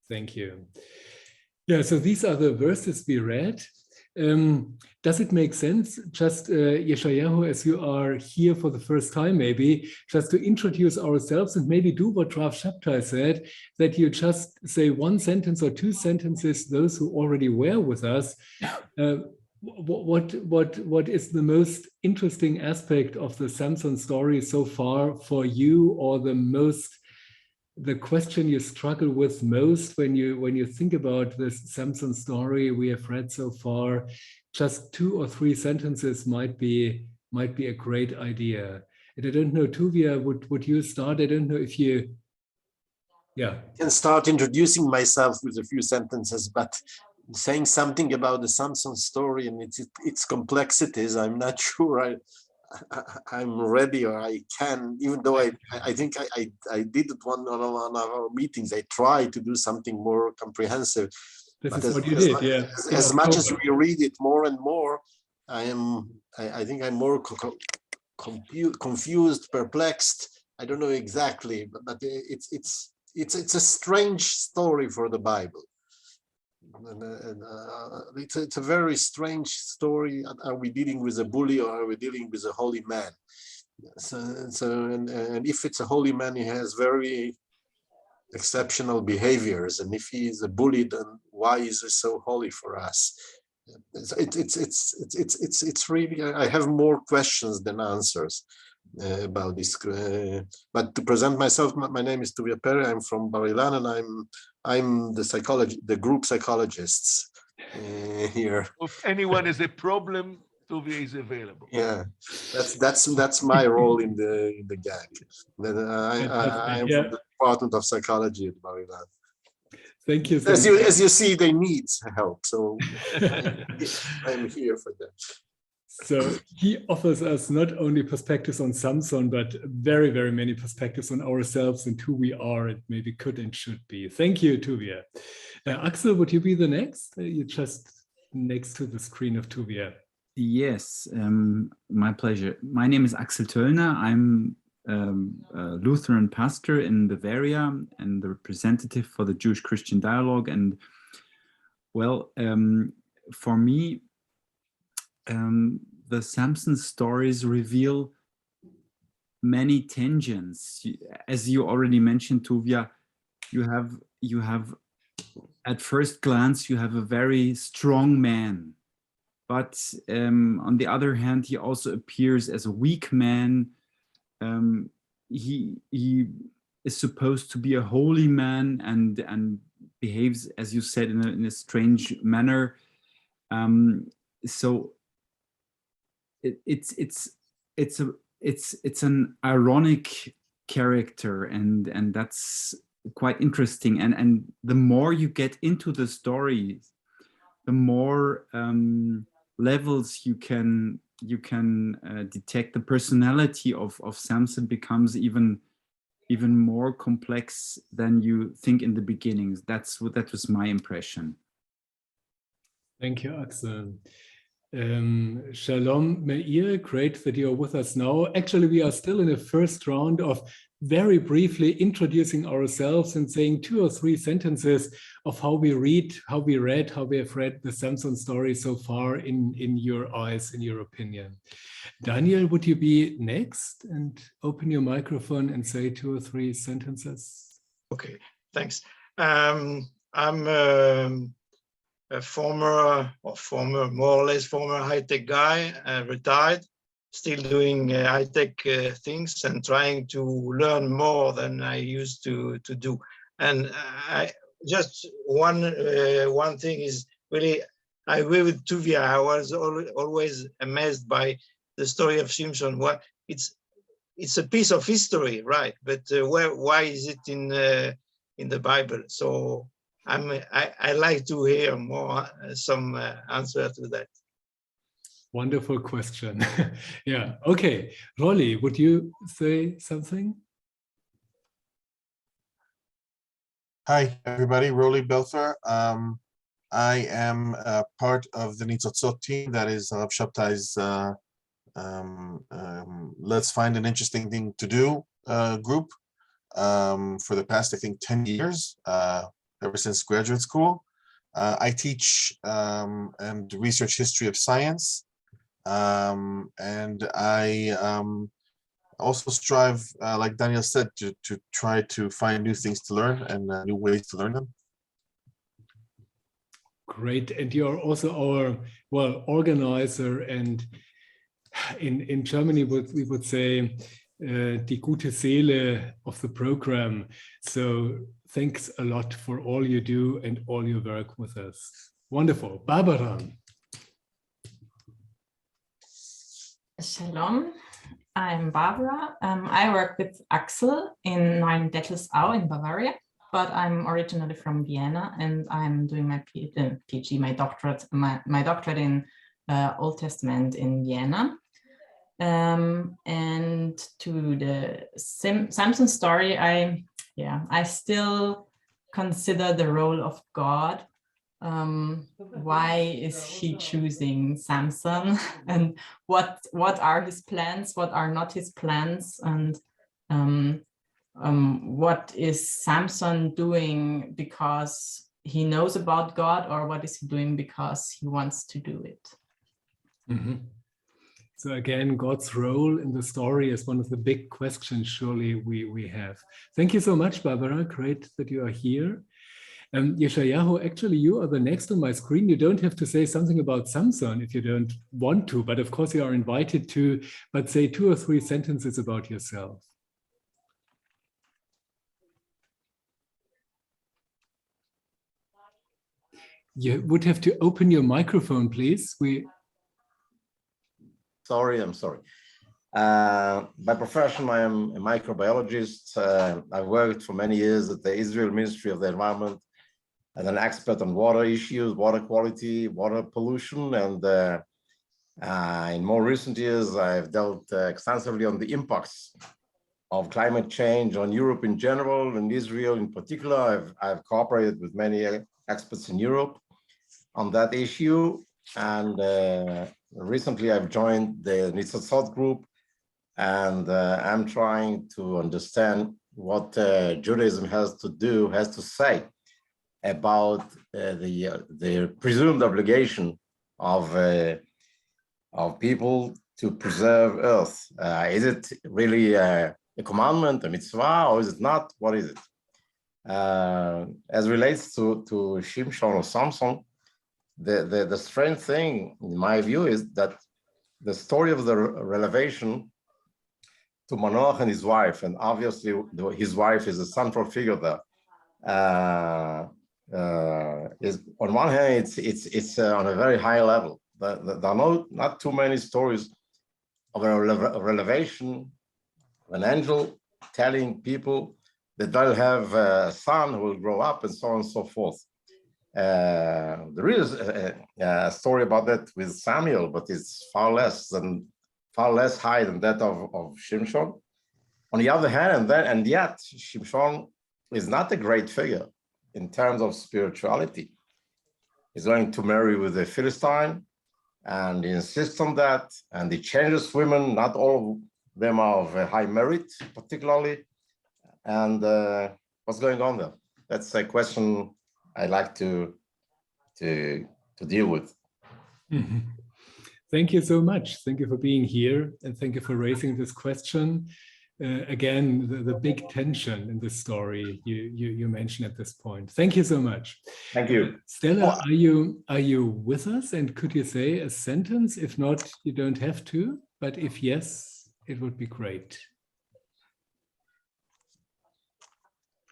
Thank you. Yeah, so these are the verses we read. Does it make sense, just Yeshayahu, as you are here for the first time, maybe just to introduce ourselves and maybe do what Rav Shabtai said, that you just say one sentence or two sentences, those who already were with us, what is the most interesting aspect of the Samson story so far for you, or the question you struggle with most when you think about this Samson story we have read so far? Just 2 or 3 sentences might be a great idea. And I don't know, Tuvia, would you start? I don't know if you, yeah. I can start introducing myself with a few sentences, but saying something about the Samson story and its complexities, I'm not sure I'm ready or I can, even though I think I did it one on our meetings. I tried to do something more comprehensive. This is what you did, yeah. As much as we read it more and more, I think I'm more confused, perplexed. I don't know exactly, but it's a strange story for the Bible. It's a very strange story. Are we dealing with a bully or are we dealing with a holy man? And if it's a holy man, he has very exceptional behaviors, and if he is a bully, then why is he so holy for us? It's really, I have more questions than answers about this. But to present myself, my name is Tuvia Pere. I'm from Bar Ilan, and I'm the group psychologists here. If anyone has a problem, Tuvia is available. Yeah, that's my role in the gang. I am from the Department of Psychology at Bar Ilan. Thank you. As you see, they need help, so I'm here for that. So he offers us not only perspectives on Samson, but very, very many perspectives on ourselves and who we are and maybe could and should be. Thank you, Tuvia. Axel, would you be the next? You're just next to the screen of Tuvia. Yes, my pleasure. My name is Axel Töllner. I'm a Lutheran pastor in Bavaria and the representative for the Jewish-Christian Dialogue. And well, for me, the Samson stories reveal many tangents. As you already mentioned, Tuvia, you have at first glance, you have a very strong man. But on the other hand, he also appears as a weak man. He is supposed to be a holy man and behaves, as you said, in a strange manner. So it's an ironic character, and that's quite interesting. And the more you get into the story, the more levels you can detect. The personality of Samson becomes even more complex than you think in the beginning. That was my impression. Thank you, Axel. Shalom, Meir, great that you're with us now. Actually, we are still in the first round of very briefly introducing ourselves and saying 2 or 3 sentences of how we have read the Samson story so far in your eyes, in your opinion. Daniel, would you be next and open your microphone and say 2 or 3 sentences? Okay, thanks. I'm a more or less former high-tech guy, retired, still doing high-tech things and trying to learn more than I used to do. And just one thing is really, I agree with Tuvia. I was always amazed by the story of Samson. It's a piece of history, right? But why is it in the Bible? So I like to hear more some answer to that. Wonderful question. Yeah. Okay. Rolly, would you say something? Hi, everybody. Rolly Belfer. I am part of the Nitzotzot team. That is Rav Shabtai's Let's Find an Interesting Thing to Do group for the past, I think, 10 years. ever since graduate school. I teach and research history of science, and I also strive, like Daniel said, to try to find new things to learn and new ways to learn them. Great, and you're also our organizer, and in Germany we would say die gute Seele of the program. So thanks a lot for all you do and all your work with us. Wonderful. Barbara. Shalom, I'm Barbara. I work with Axel in Neuendettelsau in Bavaria, but I'm originally from Vienna, and I'm doing my PhD, my doctorate in Old Testament in Vienna. And to the Samson story, I still consider the role of God. Why is he choosing Samson, and what are his plans, what are not his plans, and what is Samson doing because he knows about God, or what is he doing because he wants to do it? Mm-hmm. So again, God's role in the story is one of the big questions surely we have. Thank you so much, Barbara. Great that you are here. Yeshayahu, actually, you are the next on my screen. You don't have to say something about Samson if you don't want to, but of course you are invited to, but say 2 or 3 sentences about yourself. You would have to open your microphone, please. I'm sorry. By profession, I am a microbiologist. I worked for many years at the Israel Ministry of the Environment as an expert on water issues, water quality, water pollution, and in more recent years, I've dealt extensively on the impacts of climate change on Europe in general and Israel in particular. I've cooperated with many experts in Europe on that issue, and recently I've joined the Nitzotzot group, and I'm trying to understand what Judaism has to say about the presumed obligation of people to preserve Earth. Is it really a commandment, a mitzvah, or is it not? What is it? As relates to Shimshon or Samson, the strange thing, in my view, is that the story of the revelation to Manoach and his wife, and obviously his wife is a central figure there, is on one hand, it's on a very high level. There are not too many stories of a revelation, an angel telling people that they'll have a son who will grow up and so on and so forth. There is a story about that with Samuel, but it's far less high than that of Shimshon. On the other hand, and yet Shimshon is not a great figure in terms of spirituality. He's going to marry with a Philistine, and he insists on that, and he changes women. Not all of them are of high merit, particularly. And what's going on there? That's a question I'd like to deal with. Mm-hmm. Thank you so much. Thank you for being here, and thank you for raising this question. Again, the big tension in the story you mentioned at this point. Thank you so much. Thank you. Stella, are you with us? And could you say a sentence? If not, you don't have to. But if yes, it would be great.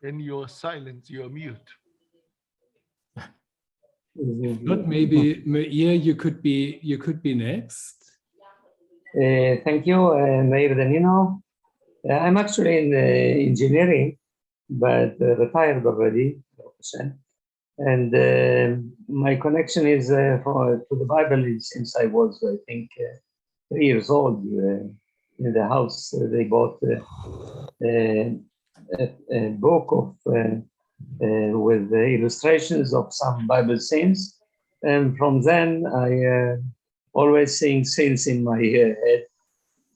When you're silent, you're mute. If not, maybe Meir, you could be next. Thank you, Meir Danino. I'm actually in engineering, but retired already, and my connection is to the Bible since I was, I think, 3 years old. In the house, they bought a book of with the illustrations of some Bible scenes, and from then I always sing scenes in my head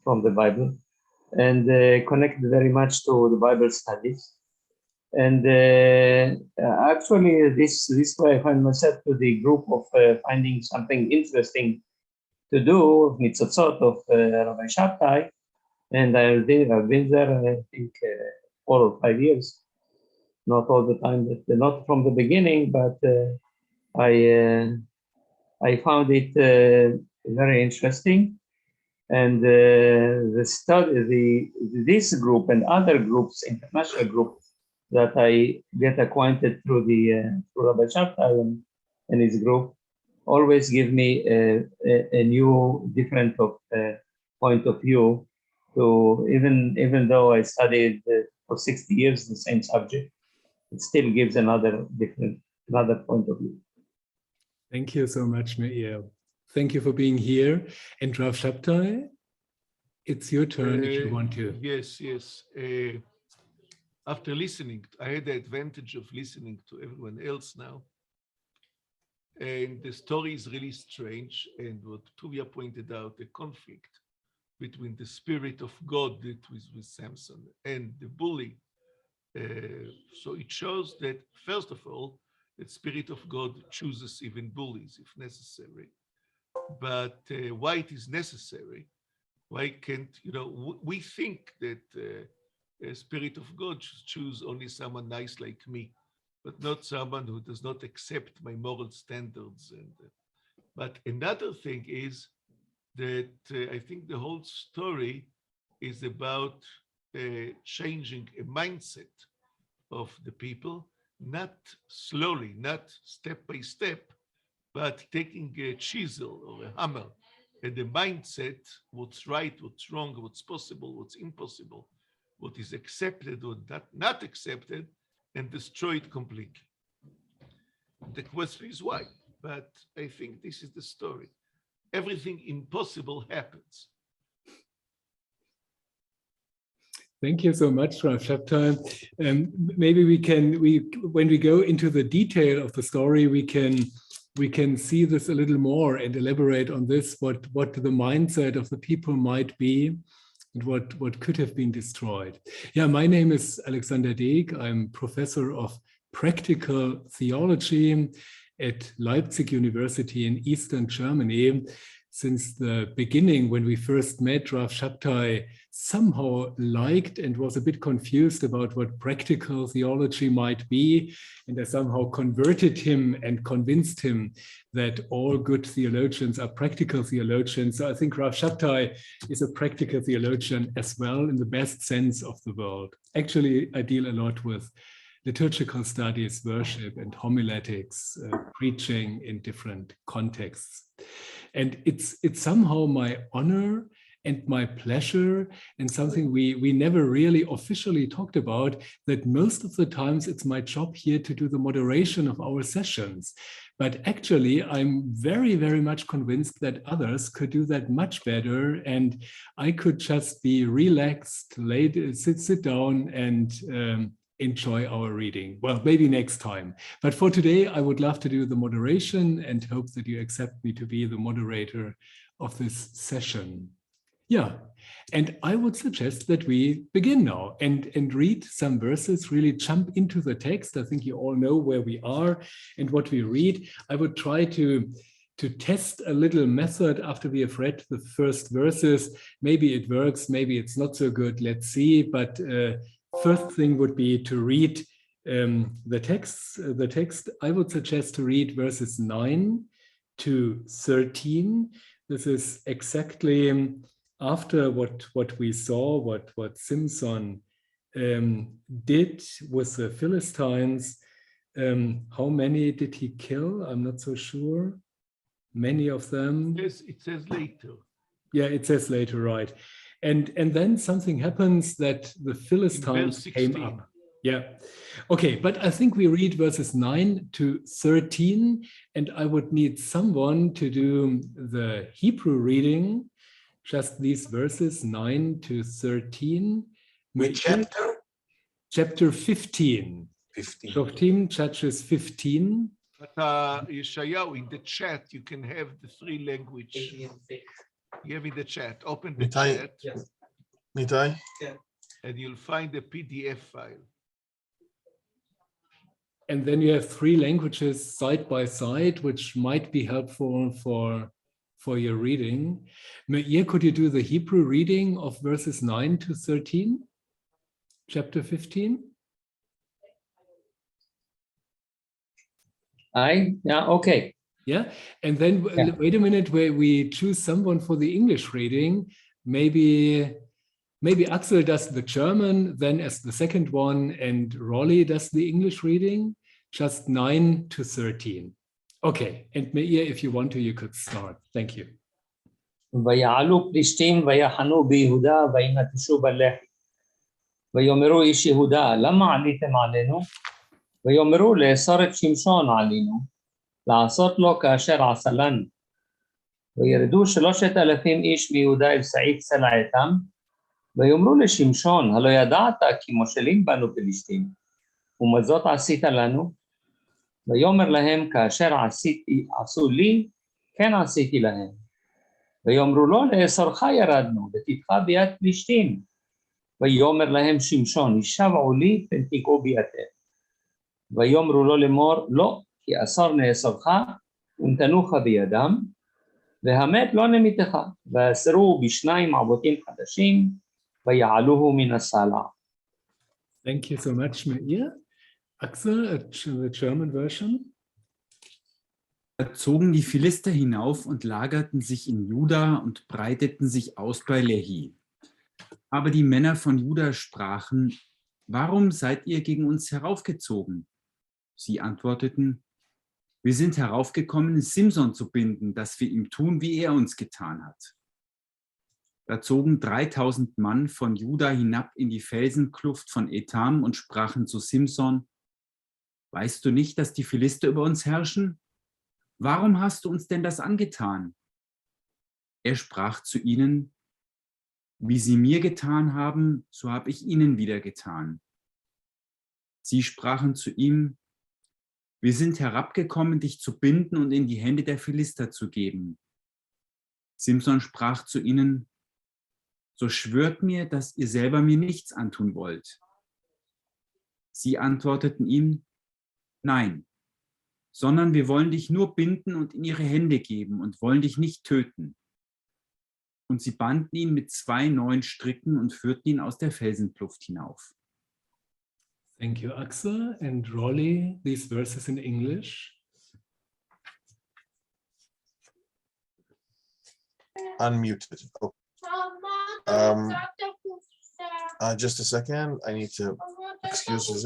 from the Bible, and connected very much to the Bible studies. And actually, this way I find myself to the group of finding something interesting to do, Mitzotzot of Rabbi Shabtai. And I've been there, I think, 4 or 5 years. Not all the time, but not from the beginning, but I found it very interesting. And this group and other groups, international groups, that I get acquainted through through Rabbi Shabtai and his group, always give me a new, different point of view. To even though I studied for 60 years the same subject, it still gives another point of view. Thank you so much, Meir. Thank you for being here. And Rav Shabtai, it's your turn if you want to. Yes. After listening, I had the advantage of listening to everyone else now. And the story is really strange. And what Tuvia pointed out, the conflict between the spirit of God that was with Samson and the bully. So it shows that, first of all, the spirit of God chooses even bullies if necessary. But why it is necessary? Why can't, we think that the spirit of God should choose only someone nice like me, but not someone who does not accept my moral standards. But another thing is that I think the whole story is about changing a mindset of the people, not slowly, not step by step, but taking a chisel or a hammer and the mindset, what's right, what's wrong, what's possible, what's impossible, what is accepted or not accepted, and destroy it completely. The question is why, but I think this is the story. Everything impossible happens. Thank you so much, Rav Shabtai. Maybe when we go into the detail of the story, we can see this a little more and elaborate on this, what the mindset of the people might be and what could have been destroyed. Yeah, my name is Alexander Deeg. I'm professor of practical theology at Leipzig University in Eastern Germany. Since the beginning, when we first met, Rav Shabtai somehow liked and was a bit confused about what practical theology might be. And I somehow converted him and convinced him that all good theologians are practical theologians. So I think Rav Shabtai is a practical theologian as well, in the best sense of the word. Actually, I deal a lot with liturgical studies, worship, and homiletics, preaching in different contexts. And it's somehow my honor and my pleasure, and something we never really officially talked about, that most of the times it's my job here to do the moderation of our sessions. But actually, I'm very, very much convinced that others could do that much better, and I could just be relaxed, sit down and enjoy our reading. Well, maybe next time. But for today, I would love to do the moderation and hope that you accept me to be the moderator of this session. Yeah, and I would suggest that we begin now and read some verses, really jump into the text. I think you all know where we are and what we read. I would try to test a little method after we have read the first verses. Maybe it works, maybe it's not so good, let's see. But first thing would be to read the text. The text, I would suggest to read verses 9 to 13. This is exactly after what we saw, what Samson did with the Philistines. How many did he kill? I'm not so sure. Many of them. Yes, it says later. Yeah, it says later, right. And then something happens that the Philistines came up. Yeah. Okay, but I think we read verses 9 to 13, and I would need someone to do the Hebrew reading, just these verses 9 to 13. Which chapter? Chapter 15. 15. Judges 15. But Yeshayahu, in the chat, you can have the 3 language. You have in the chat, open the chat. Nitai? And you'll find the PDF file. And then you have 3 languages side by side, which might be helpful for your reading. Meir, could you do the Hebrew reading of verses 9 to 13, chapter 15? Yeah, okay. Yeah, and then Yeah. wait a minute, where we choose someone for the English reading. Maybe Axel does the German, then as the second one, and Rolly does the English reading, just 9 to 13. Okay, and Meir, if you want to, you could start. Thank you. ויעלו פלישתים ויחנו ביהודה וינטשו בלחי. ויאמרו איש יהודה, למה עליתם עלינו? ויאמרו לאסור את שמשון עלינו, לעשות לו כאשר עשה לנו. וירדו 3,000 איש מיהודה אל סעיף צלעתם, ויאמרו לשמשון, הלא ידעת כי מושלים בנו פלישתים, ומה זאת עשית לנו? ויאמר להם, כאשר עשו לי, כן עשיתי להם. ויאמרו לו, לאסורך ירדנו, ותתך ביד פלישתים. ויאמר להם שמשון, הישבעו לי, פן תיגעו בי אתם. ויאמרו לו לאמור, לא, כי אסור נאסורך, ונתנוך בידם, והמת לא נמיתך, ואסרו בשניים עבותים חדשים, ויעלוהו מן הסלע. Thank you so much, Meir. Axel, the German version. Da zogen die Philister hinauf und lagerten sich in Juda und breiteten sich aus bei Lehi. Aber die Männer von Juda sprachen, warum seid ihr gegen uns heraufgezogen? Sie antworteten, wir sind heraufgekommen, Simson zu binden, dass wir ihm tun, wie er uns getan hat. Da zogen 3.000 Mann von Juda hinab in die Felsenkluft von Etam und sprachen zu Simson, weißt du nicht, dass die Philister über uns herrschen? Warum hast du uns denn das angetan? Er sprach zu ihnen, wie sie mir getan haben, so habe ich ihnen wieder getan. Sie sprachen zu ihm, wir sind herabgekommen, dich zu binden und in die Hände der Philister zu geben. Simson sprach zu ihnen, so schwört mir, dass ihr selber mir nichts antun wollt. Sie antworteten ihm, nein, sondern wir wollen dich nur binden und in ihre Hände geben und wollen dich nicht töten. Und sie banden ihn mit 2 neuen Stricken und führten ihn aus der Felsenkluft hinauf. Thank you, Axel. And Rolly, these verses in English. Unmuted. Oh. Just a second. I need to excuse me.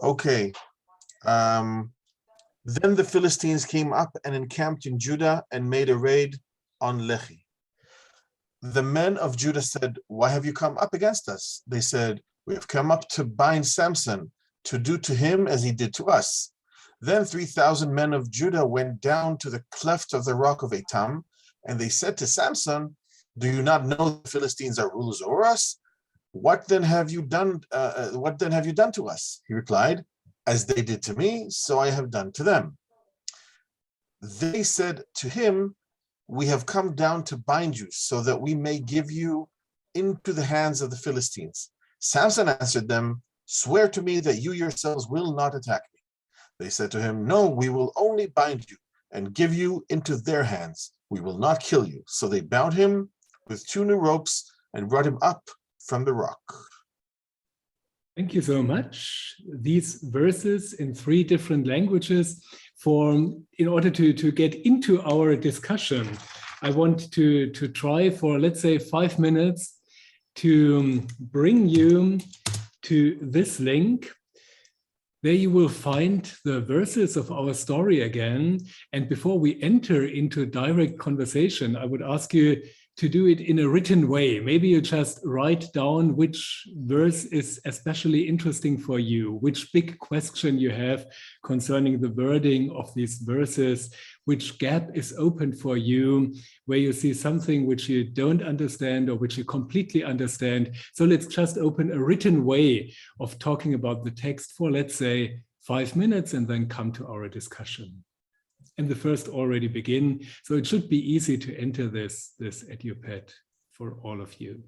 Okay. Then the Philistines came up and encamped in Judah and made a raid on Lehi. The men of Judah said, why have you come up against us? They said, we have come up to bind Samson, to do to him as he did to us. Then 3,000 men of Judah went down to the cleft of the rock of Etam, and they said to Samson, do you not know the Philistines are rulers over us? What then have you done? What then have you done to us? He replied, as they did to me, so I have done to them. They said to him, we have come down to bind you so that we may give you into the hands of the Philistines. Samson answered them, swear to me that you yourselves will not attack me. They said to him, no, we will only bind you and give you into their hands. We will not kill you. So they bound him with 2 new ropes and brought him up from the rock. Thank you so much. These verses in 3 different languages in order to get into our discussion, I want to try for, let's say, 5 minutes to bring you to this link. There you will find the verses of our story again. And before we enter into direct conversation, I would ask you to do it in a written way. Maybe you just write down which verse is especially interesting for you, which big question you have concerning the wording of these verses, which gap is open for you, where you see something which you don't understand or which you completely understand. So let's just open a written way of talking about the text for, let's say, 5 minutes, and then come to our discussion. And the first already begin. So it should be easy to enter this EduPad for all of you.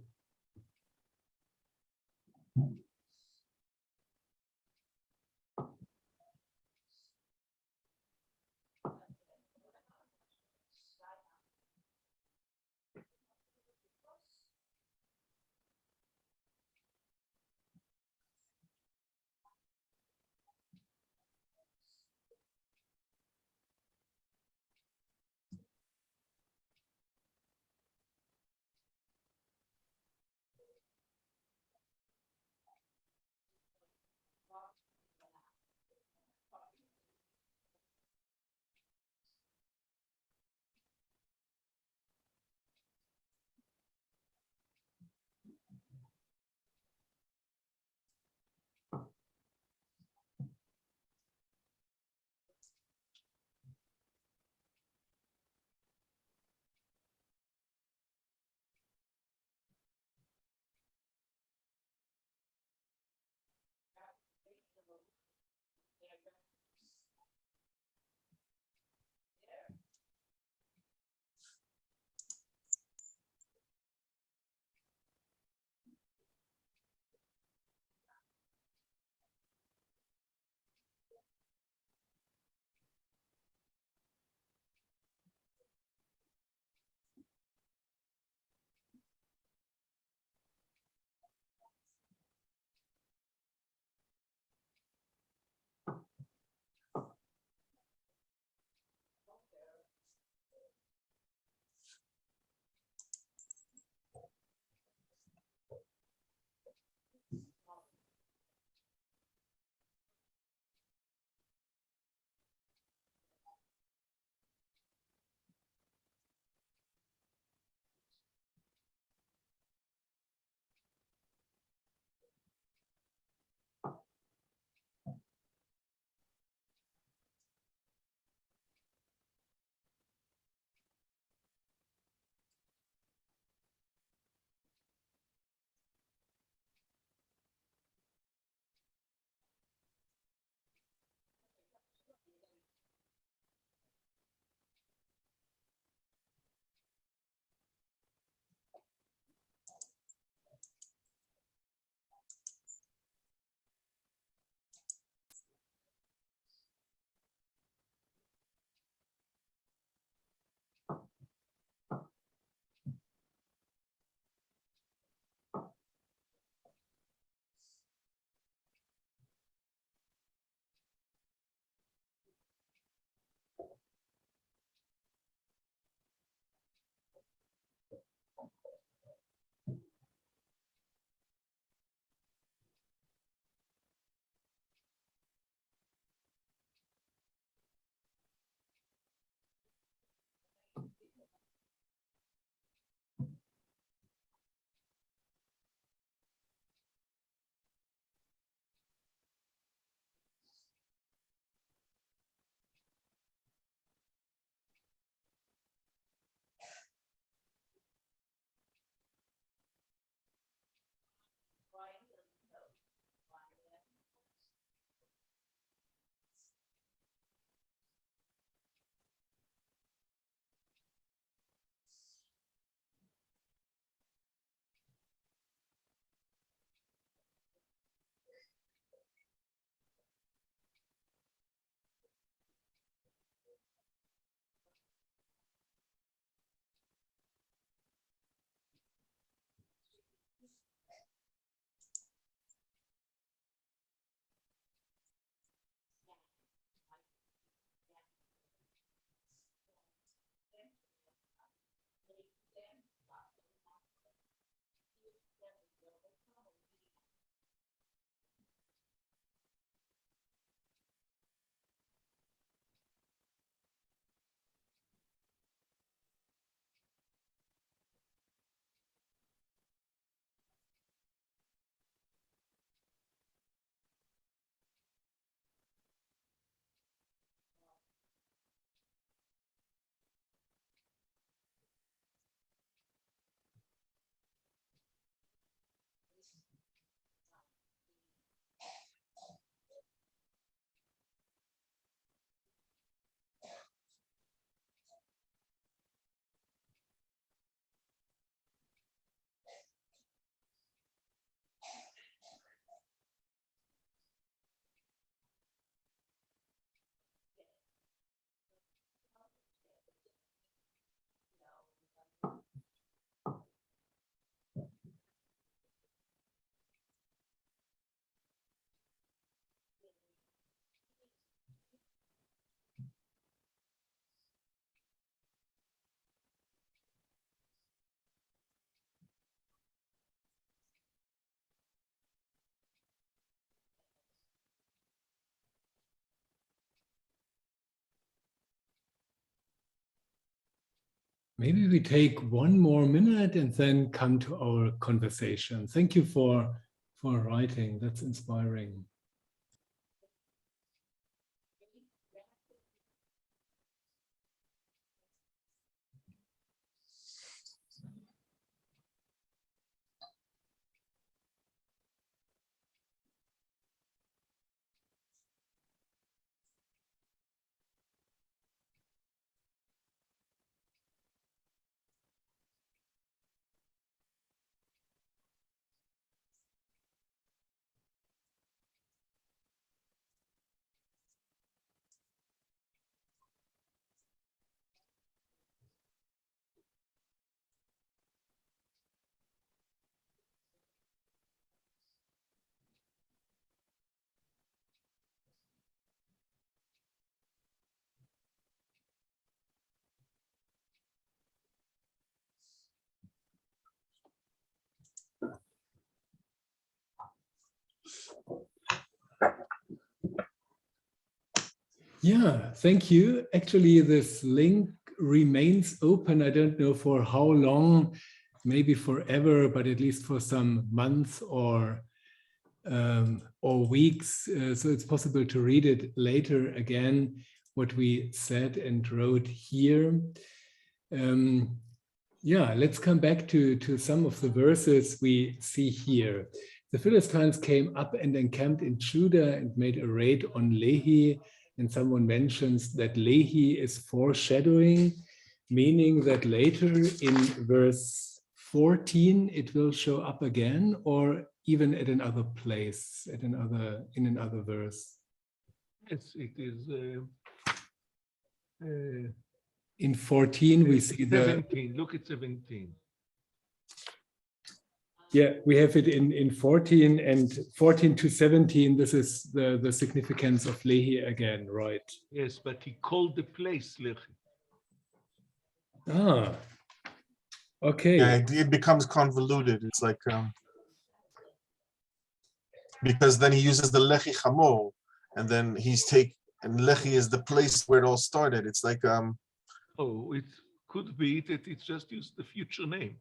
Maybe we take one more minute and then come to our conversation. Thank you for writing. That's inspiring. Yeah, thank you. Actually, this link remains open. I don't know for how long, maybe forever, but at least for some months or weeks. So it's possible to read it later again, what we said and wrote here. Yeah, let's come back to some of the verses we see here. The Philistines came up and encamped in Judah and made a raid on Lehi. And someone mentions that Lehi is foreshadowing, meaning that later in verse 14, it will show up again, or even at another place, in another verse. Yes, it is. In 14, we see 17. Look at 17. Yeah, we have it in 14 and 14 to 17. This is the significance of Lehi again, right? Yes, but he called the place Lehi. Ah, okay. Yeah, it becomes convoluted. It's like because then he uses the Lehi Chamor, and then and Lehi is the place where it all started. It's like Oh, it could be that it's just used the future name.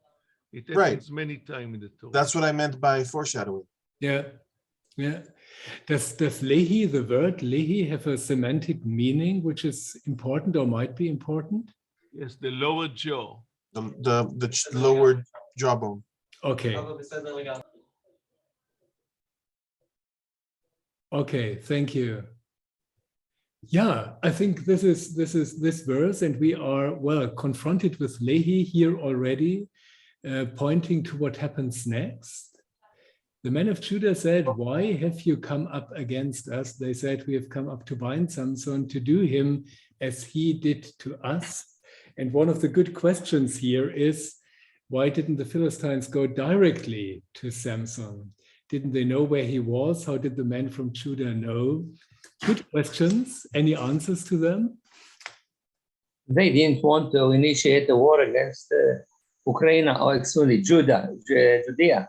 It Right. happens many times in the Torah. That's what I meant by foreshadowing. Yeah, yeah. Does Lehi, the word Lehi, have a semantic meaning which is important or might be important? Yes, the lower jaw. The lower jawbone. Okay. Okay, thank you. Yeah, I think this is this verse, and we are well confronted with Lehi here already, pointing to what happens next. The men of Judah said, "Why have you come up against us?" They said, "We have come up to bind Samson, to do him as he did to us." And one of the good questions here is, why didn't the Philistines go directly to Samson? Didn't they know where he was? How did the men from Judah know? Good questions. Any answers to them? They didn't want to initiate a war against Ukraine, or actually Judea.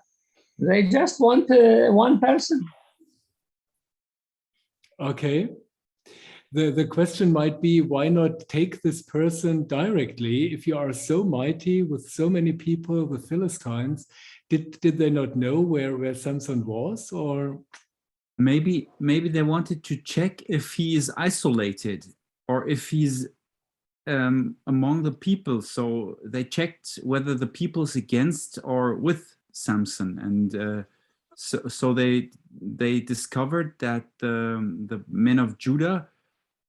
They just want one person. Okay. The question might be, why not take this person directly? If you are so mighty with so many people, the Philistines, did they not know where Samson was? Or maybe they wanted to check if he is isolated or if he's among the people. So they checked whether the people's against or with Samson, and so they discovered that the men of Judah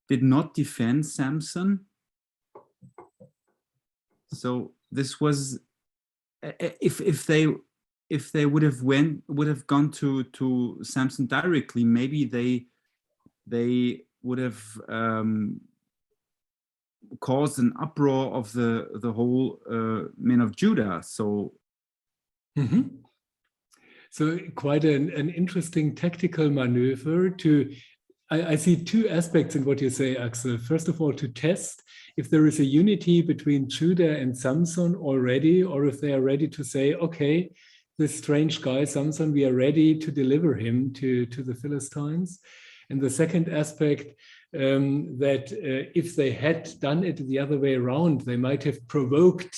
did not defend Samson. So this was, if they would have gone to Samson directly, maybe they would have caused an uproar of the whole men of Judah. So. Mm-hmm. So quite an interesting tactical maneuver to. I see two aspects in what you say, Axel. First of all, to test if there is a unity between Judah and Samson already, or if they are ready to say, okay, this strange guy, Samson, we are ready to deliver him to the Philistines. And the second aspect, that if they had done it the other way around, they might have provoked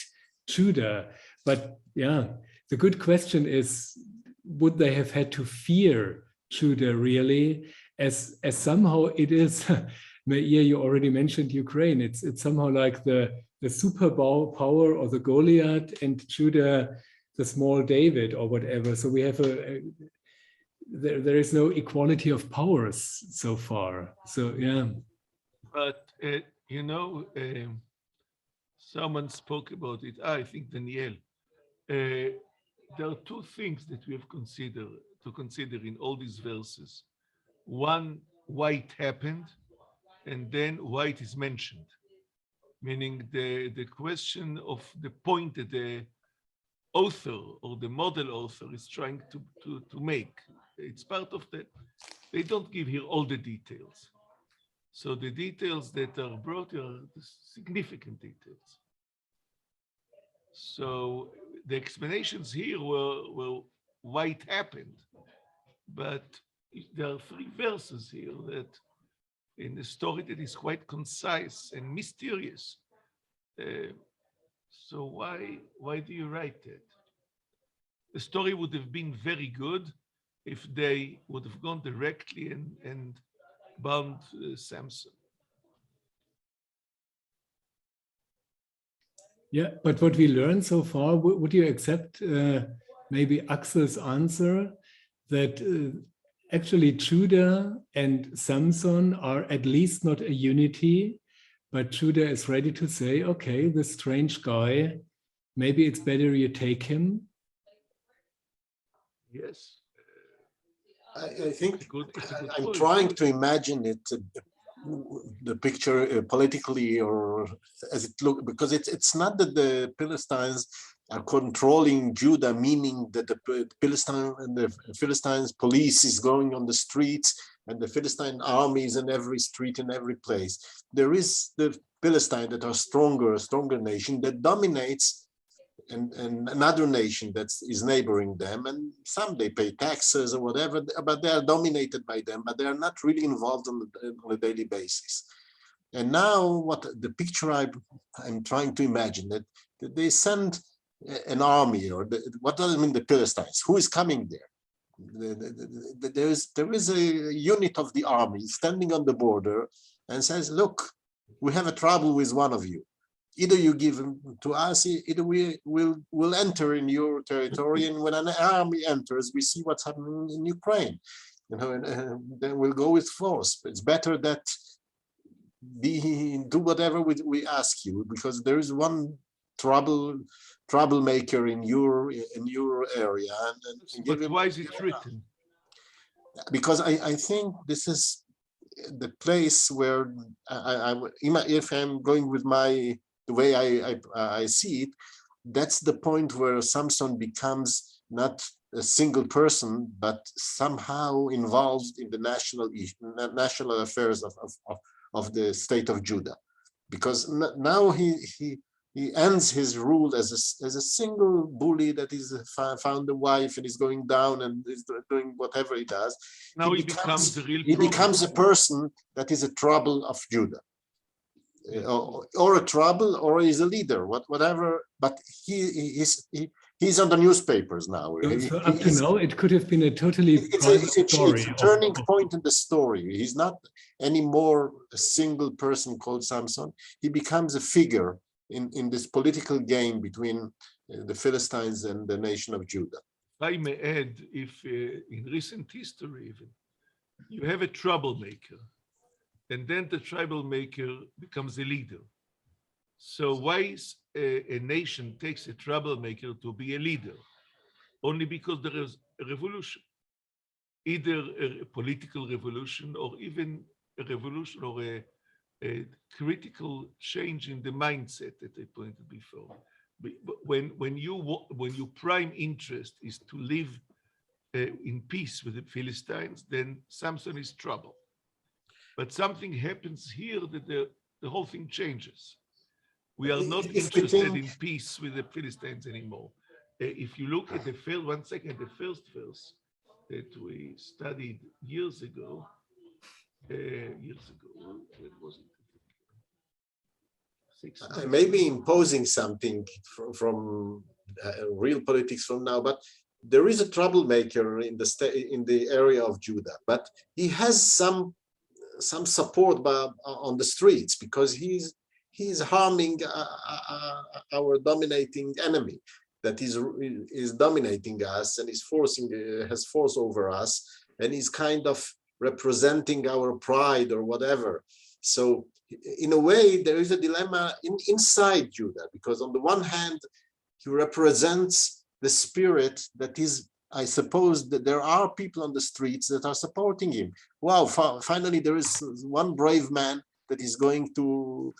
Judah. But yeah, the good question is, would they have had to fear Judah really? As somehow it is, Meir, you already mentioned Ukraine. It's somehow like the superpower or the Goliath, and Judah the small David or whatever. So we have there is no equality of powers so far. So yeah. But you know, someone spoke about it. I think Daniel. There are two things that we have to consider in all these verses. One, why it happened, and then why it is mentioned. Meaning the question of the point that the author or the model author is trying to make. It's part of that. They don't give here all the details. So the details that are brought here are the significant details. So the explanations here were why it happened. But there are three verses here that in a story that is quite concise and mysterious. So why do you write that? The story would have been very good if they would have gone directly and bound Samson. Yeah, but what we learned so far, would you accept maybe Axel's answer that actually Judah and Samson are at least not a unity, but Judah is ready to say, okay, this strange guy, maybe it's better you take him? Yes. I think It's a good I'm point. trying to imagine it, the picture politically, or as it look, because it's not that the Philistines are controlling Judah, meaning that the Philistines police is going on the streets and the Philistine army is in every street, in every place. There is the Philistine that are a stronger nation that dominates and another nation that is neighboring them, and some they pay taxes or whatever, but they are dominated by them, but they are not really involved on a daily basis. And now what the picture I'm trying to imagine, that they send an army, or what does it mean, the Philistines? Who is coming there? There is a unit of the army standing on the border and says, look, we have a trouble with one of you. Either you give him to us, either we'll enter in your territory, and when an army enters, we see what's happening in Ukraine, and then we'll go with force. It's better that do whatever we ask you, because there is one troublemaker in your area. But why is it written? Because I think this is the place where if I'm going with the way I see it, that's the point where Samson becomes not a single person, but somehow involved in the national affairs of the state of Judah, because now he ends his rule as a single bully that is found a wife and is going down and is doing whatever he does. Now he becomes a real he becomes a person that is a trouble of Judah. Or a trouble, or he's a leader, whatever. But he's on the newspapers now. So up to now, it could have been a totally private story. It's a turning point in the story. He's not anymore a single person called Samson. He becomes a figure in this political game between the Philistines and the nation of Judah. I may add, if in recent history even, you have a troublemaker, and then the troublemaker becomes a leader. So why a nation takes a troublemaker to be a leader? Only because there is a revolution, either a political revolution or even a revolution or a critical change in the mindset that I pointed before. When your prime interest is to live in peace with the Philistines, then Samson is trouble. But something happens here that the whole thing changes. We are not interested in peace with the Philistines anymore. If you look at the first verse that we studied years ago, years ago. When was it? I may be imposing something from real politics from now, but there is a troublemaker in the area of Judah, but he has some support on the streets because he's harming our dominating enemy that is dominating us and is has force over us, and is kind of representing our pride or whatever. So in a way, there is a dilemma inside Judah, because on the one hand, he represents the spirit that is, I suppose that there are people on the streets that are supporting him. Wow, finally there is one brave man that is going to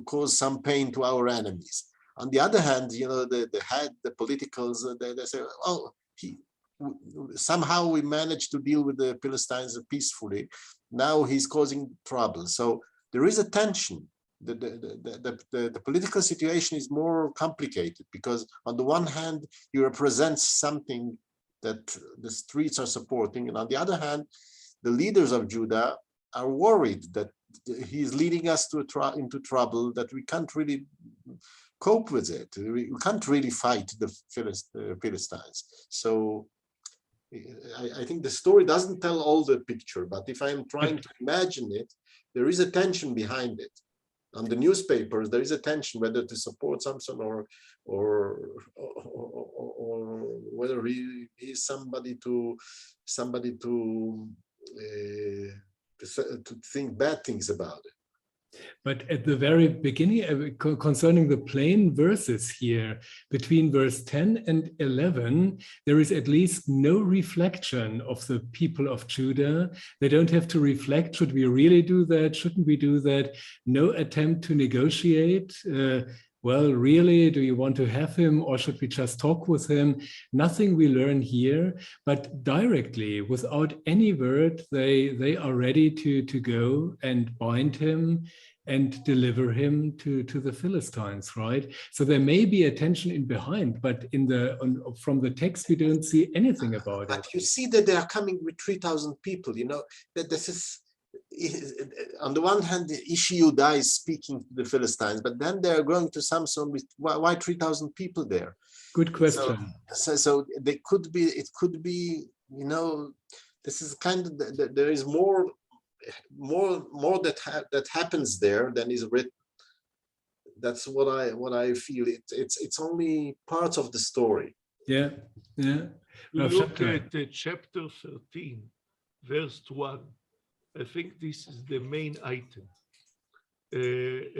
cause some pain to our enemies. On the other hand, you know, the politicals, they say, oh, somehow we managed to deal with the Philistines peacefully. Now he's causing trouble. So there is a tension. The political situation is more complicated because on the one hand, he represents something that the streets are supporting, and on the other hand, the leaders of Judah are worried that he is leading us into trouble, that we can't really cope with it. We can't really fight the Philistines. So I think the story doesn't tell all the picture, but if I'm trying to imagine it, there is a tension behind it. On the newspapers, there is a tension whether to support Samson or whether he is somebody to think bad things about it. But at the very beginning, concerning the plain verses here, between verse 10 and 11, there is at least no reflection of the people of Judah. They don't have to reflect, should we really do that? Shouldn't we do that? No attempt to negotiate. Well, really, do you want to have him, or should we just talk with him? Nothing we learn here, but directly, without any word, they are ready to go and bind him and deliver him to the Philistines, right? So there may be a tension in behind, but from the text, we don't see anything about it. But you see that they are coming with 3,000 people, you know, that this is, on the one hand, Ishi Yehuda is speaking to the Philistines, but then they are going to Samson with, why 3,000 people there? Good question. So they could be, it could be, you know, this is kind of, there is more that happens there than is written. That's what I feel. It's only part of the story. Yeah. Look at chapter 13, verse 1. I think this is the main item.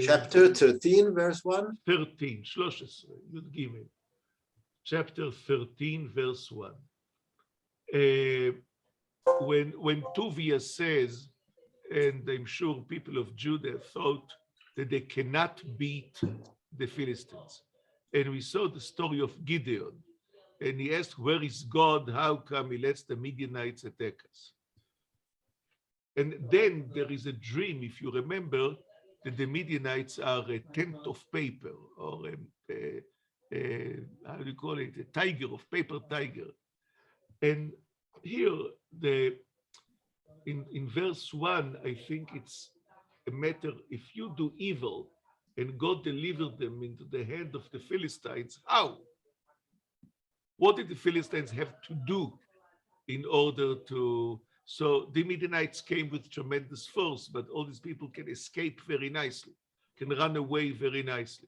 Chapter 13, verse 1? 13, 13, Yud Gimel. Chapter 13, verse 1. When Tuvia says, and I'm sure people of Judah thought that they cannot beat the Philistines. And we saw the story of Gideon. And he asked, where is God? How come he lets the Midianites attack us? And then there is a dream, if you remember, that the Midianites are a tent of paper, or how do you call it? A tiger, of paper tiger. And here, in verse 1, I think it's a matter, if you do evil and God delivered them into the hand of the Philistines, how? What did the Philistines have to do in order to... So the Midianites came with tremendous force, but all these people can escape very nicely, can run away very nicely.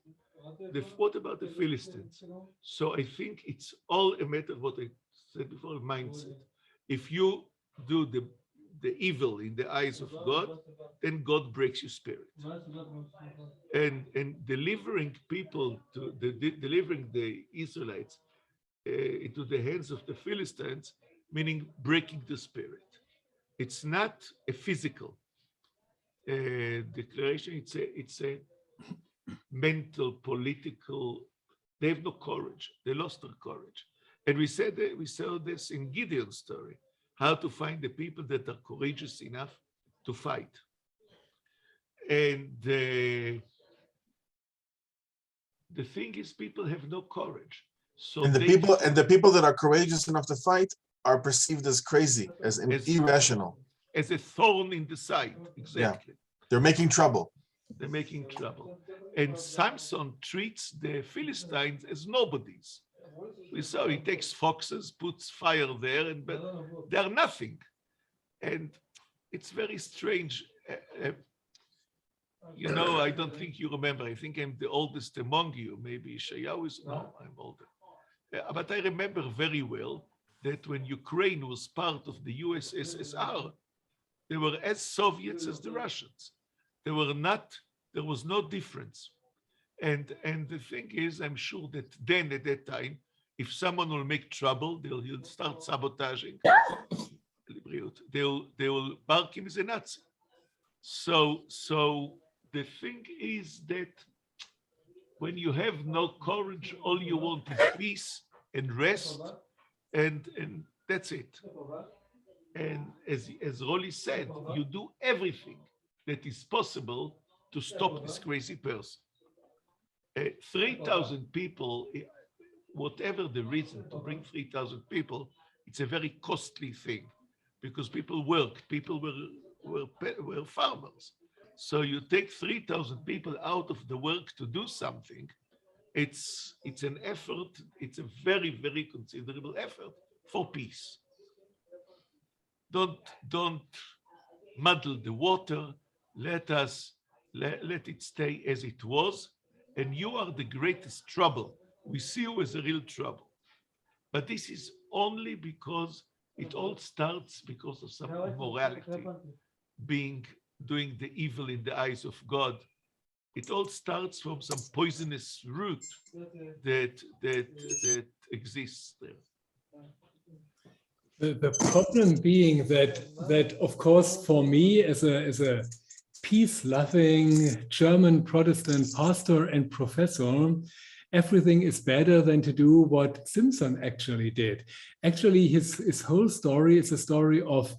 What about the Philistines? So I think it's all a matter of what I said before, mindset. If you do the evil in the eyes of God, then God breaks your spirit. And delivering people delivering the Israelites into the hands of the Philistines, meaning breaking the spirit. It's not a physical declaration. It's a mental, political. They have no courage. They lost their courage. And we saw this in Gideon's story, how to find the people that are courageous enough to fight. And the thing is, people have no courage. So and the people that are courageous enough to fight are perceived as crazy, as irrational. as a thorn in the side. Exactly. They're making trouble. They're making trouble. And Samson treats the Philistines as nobodies. We saw he takes foxes, puts fire there, but they're nothing. And it's very strange. You know, I don't think you remember. I think I'm the oldest among you. Maybe Yeshayahu is, no, I'm older. But I remember very well that when Ukraine was part of the USSR, they were as Soviets as the Russians. There was no difference. And the thing is, I'm sure that then at that time, if someone will make trouble, he'll start sabotaging. They will mark him as a Nazi. So the thing is that when you have no courage, all you want is peace and rest, and that's it. And as Rolly said, you do everything that is possible to stop this crazy person. 3,000 people, whatever the reason to bring 3,000 people, it's a very costly thing because people worked, people were farmers. So you take 3,000 people out of the work to do something, it's an effort, it's a very, very considerable effort for peace. Don't muddle the water, let it stay as it was, and you are the greatest trouble. We see you as a real trouble. But this is only because it all starts because of some immorality, doing the evil in the eyes of God. It all starts from some poisonous root that exists there. The problem being that of course for me as a peace-loving German Protestant pastor and professor, everything is better than to do what Simpson actually did. Actually, his whole story is a story of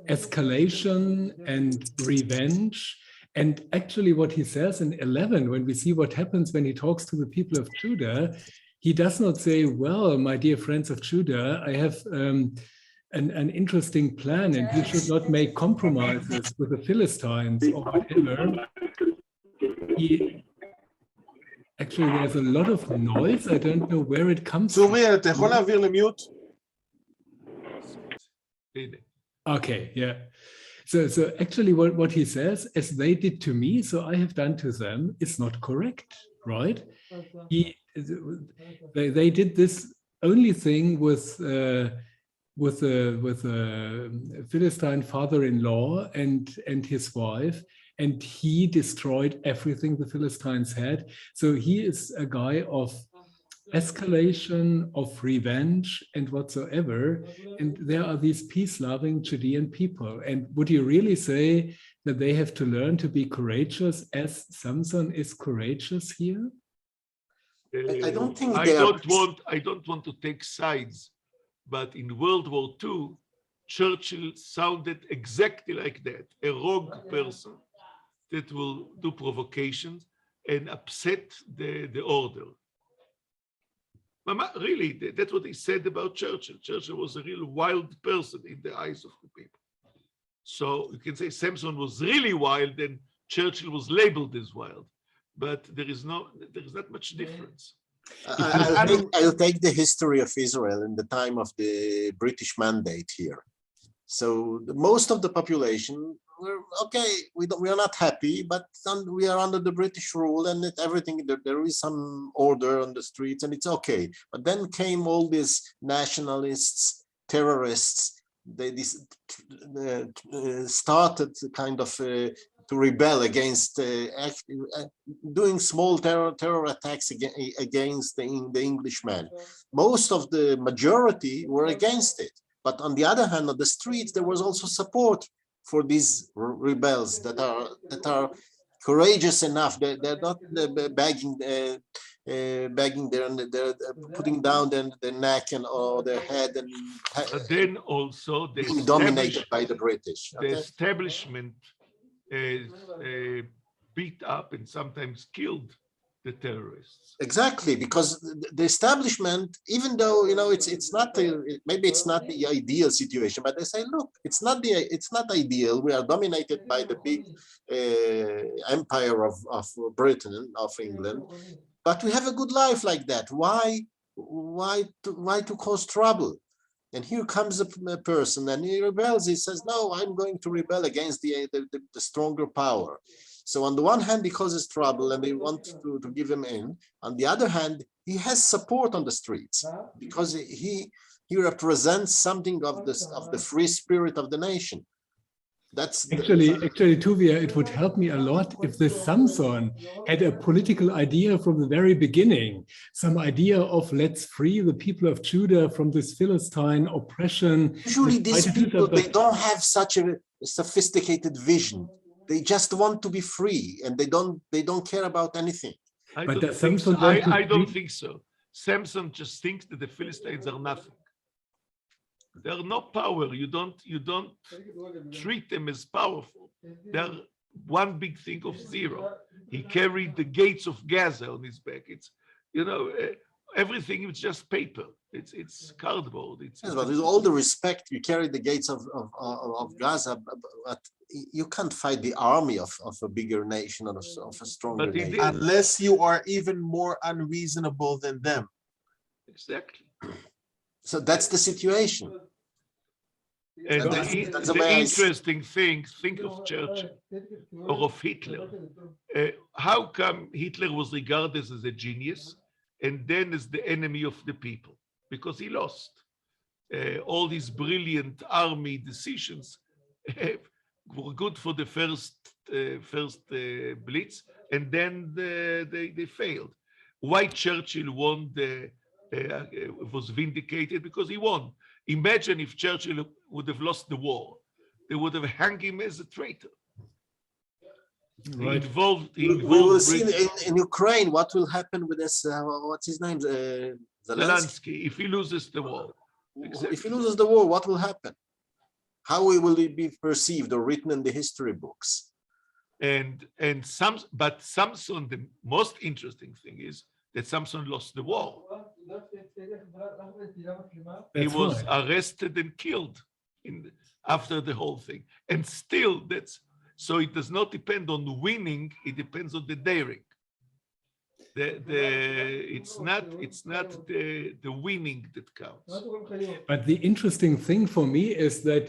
escalation and revenge. And actually what he says in 11, when we see what happens when he talks to the people of Judah, he does not say, well, my dear friends of Judah, I have an interesting plan and you should not make compromises with the Philistines or whatever. Actually, there's a lot of noise. I don't know where it comes from. צורי, אתה יכול להעביר למיוט? Okay, yeah. So actually what he says, as they did to me, so I have done to them, is not correct, right? They did this only thing with the Philistine father-in-law and his wife, and he destroyed everything the Philistines had. So he is a guy of escalation, of revenge and whatsoever. And there are these peace-loving Judean people. And would you really say that they have to learn to be courageous as Samson is courageous here? I don't think I don't want to take sides, but in World War II, Churchill sounded exactly like that, a rogue person that will do provocations and upset the order. Really, that's what he said about Churchill. Churchill was a real wild person in the eyes of the people. So you can say Samson was really wild and Churchill was labeled as wild, but there is not much difference. I'll take the history of Israel in the time of the British mandate here. So most of the population were okay. We are not happy, but we are under the British rule, and everything. There is some order on the streets, and it's okay. But then came all these nationalists, terrorists. They started kind of to rebel against doing small terror attacks against the Englishmen. Most of the majority were against it. But on the other hand, on the streets, there was also support for these rebels that are courageous enough. They're not begging, they're putting down their neck or their head and but then also being dominated by the British. The establishment beat up and sometimes killed the terrorists. Exactly, because the establishment, even though it's not maybe it's not the ideal situation, but they say, look, it's not ideal. We are dominated by the big empire of Britain, of England, but we have a good life like that. Why to cause trouble? And here comes a person and he rebels. He says, no, I'm going to rebel against the stronger power. So on the one hand, he causes trouble and they want to give him in. On the other hand, he has support on the streets because he represents something of the free spirit of the nation. That's actually, Tuvia, it would help me a lot if the Samson had a political idea from the very beginning, some idea of let's free the people of Judah from this Philistine oppression. Usually these people, they don't have such a sophisticated vision. They just want to be free and they don't care about anything. I But don't does think so. Samson want to I don't free- think so. Samson just thinks that the Philistines are nothing. They're not power. You don't treat them as powerful. They're one big thing of zero. He carried the gates of Gaza on his back. It's everything is just paper. It's cardboard. Yes, but with all the respect, you carry the gates of Gaza, but you can't fight the army of a bigger nation or of a stronger But he nation. did. Unless you are even more unreasonable than them. Exactly. So that's the situation. And that's the the way I see- interesting thing, think of Churchill or of Hitler. How come Hitler was regarded as a genius and then as the enemy of the people? Because he lost. All these brilliant army decisions were good for the first blitz, and then they failed. Why Churchill won was vindicated? Because he won. Imagine if Churchill would have lost the war. They would have hung him as a traitor. Right. We will see in Ukraine what will happen with this, what's his name? Zelensky, if he loses the war. Exactly. If he loses the war, what will happen? How will it be perceived or written in the history books? But Samson, the most interesting thing is that Samson lost the war. He was arrested and killed after the whole thing. And still so it does not depend on winning, it depends on the daring. It's not the winning that counts. But the interesting thing for me is that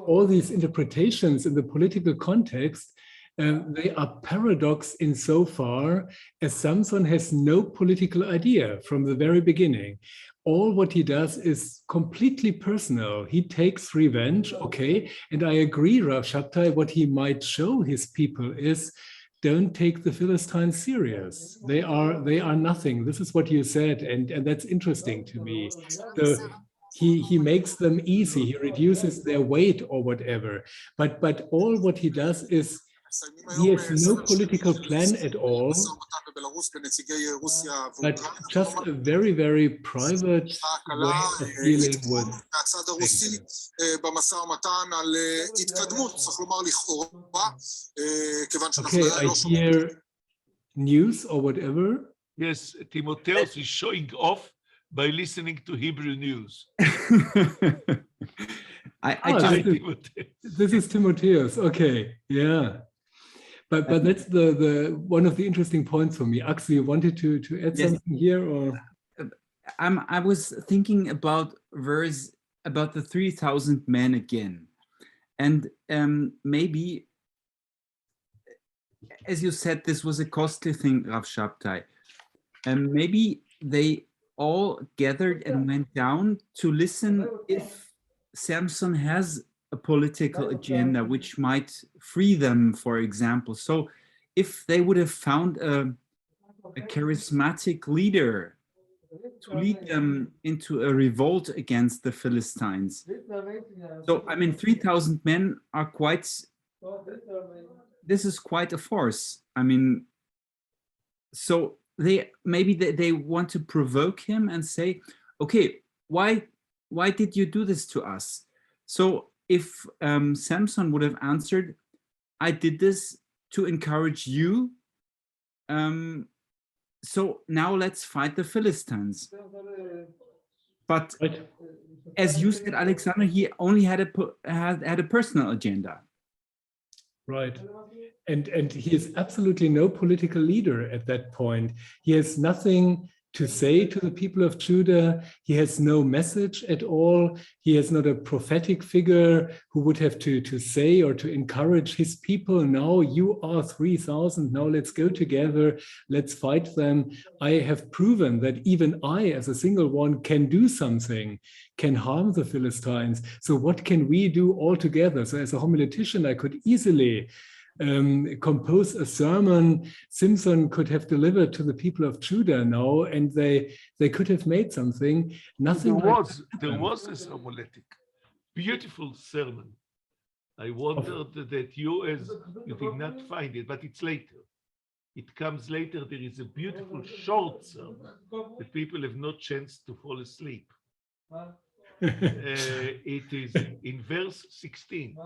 all these interpretations in the political context, they are paradox insofar as Samson has no political idea from the very beginning. All what he does is completely personal. He takes revenge, okay, and I agree, Rav Shabtai, what he might show his people is don't take the Philistines serious. They are nothing. This is what you said, and that's interesting to me. So he makes them easy. He reduces their weight or whatever. But all what he does is he has no political plan at all, but just a very, very private way of dealing with things. Okay, I hear news or whatever. Yes, Timotheus is showing off by listening to Hebrew news. This is Timotheus. Okay, yeah. But that's the one of the interesting points for me. Axel, you wanted to add something here, or? I was thinking about the 3,000 men again, and maybe, as you said, this was a costly thing, Rav Shabtai, and maybe they all gathered and went down to listen if Samson has a political agenda which might free them, for example. So if they would have found a charismatic leader to lead them into a revolt against the Philistines. So, I mean, 3,000 men are this is quite a force. I mean, so maybe they want to provoke him and say, okay, why did you do this to us? So if Samson would have answered, I did this to encourage you so now let's fight the Philistines. But Right. as you said, Alexander, he only had a personal agenda. Right. And he is absolutely no political leader at that point. He has nothing to say to the people of Judah. He has no message at all. He has not a prophetic figure who would have to say or to encourage his people. Now you are 3,000. Now let's go together. Let's fight them. I have proven that even I, as a single one, can do something, can harm the Philistines. So what can we do all together? So as a homiletician, I could easily compose a sermon Simson could have delivered to the people of Judah now, and they could have made something. Nothing. There was a homiletic, beautiful sermon. I wondered that you did not find it, but it's later. It comes later. There is a beautiful short sermon that people have no chance to fall asleep. It is in verse 16.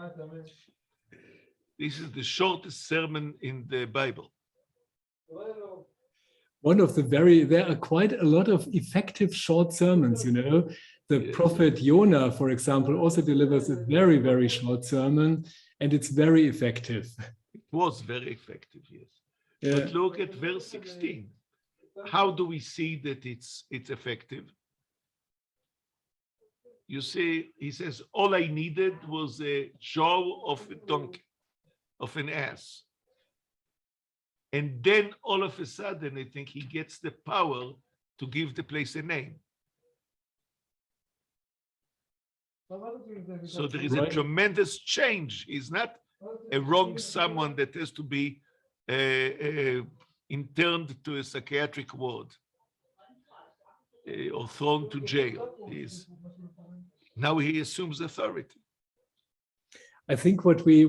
This is the shortest sermon in the Bible. One of there are quite a lot of effective short sermons, you know. The Yes. prophet Jonah, for example, also delivers a very, very short sermon, and it's very effective. It was very effective, yes. Yeah. But look at verse 16. How do we see that it's effective? You see, he says, all I needed was a jaw of a donkey, of an ass. And then all of a sudden, I think he gets the power to give the place a name. So there is a Right. tremendous change. He's not a wrong someone that has to be interned to a psychiatric ward or thrown to jail. Now he assumes authority. I think what we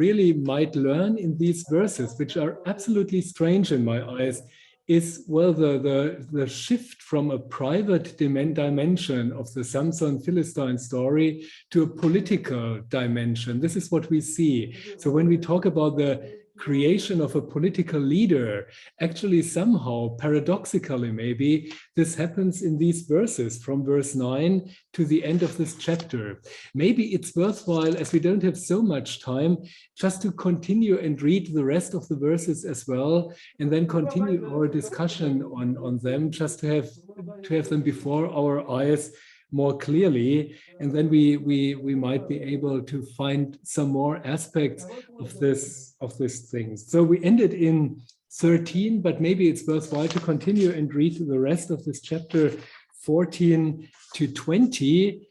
really might learn in these verses, which are absolutely strange in my eyes, is, well, the shift from a private dimension of the Samson Philistine story to a political dimension. This is what we see. So when we talk about the creation of a political leader, actually somehow, paradoxically maybe, this happens in these verses from verse 9 to the end of this chapter. Maybe it's worthwhile, as we don't have so much time, just to continue and read the rest of the verses as well, and then continue our discussion on them, just to have them before our eyes more clearly, and then we might be able to find some more aspects of this thing. So we ended in 13, but maybe it's worthwhile to continue and read the rest of this chapter 14 to 20.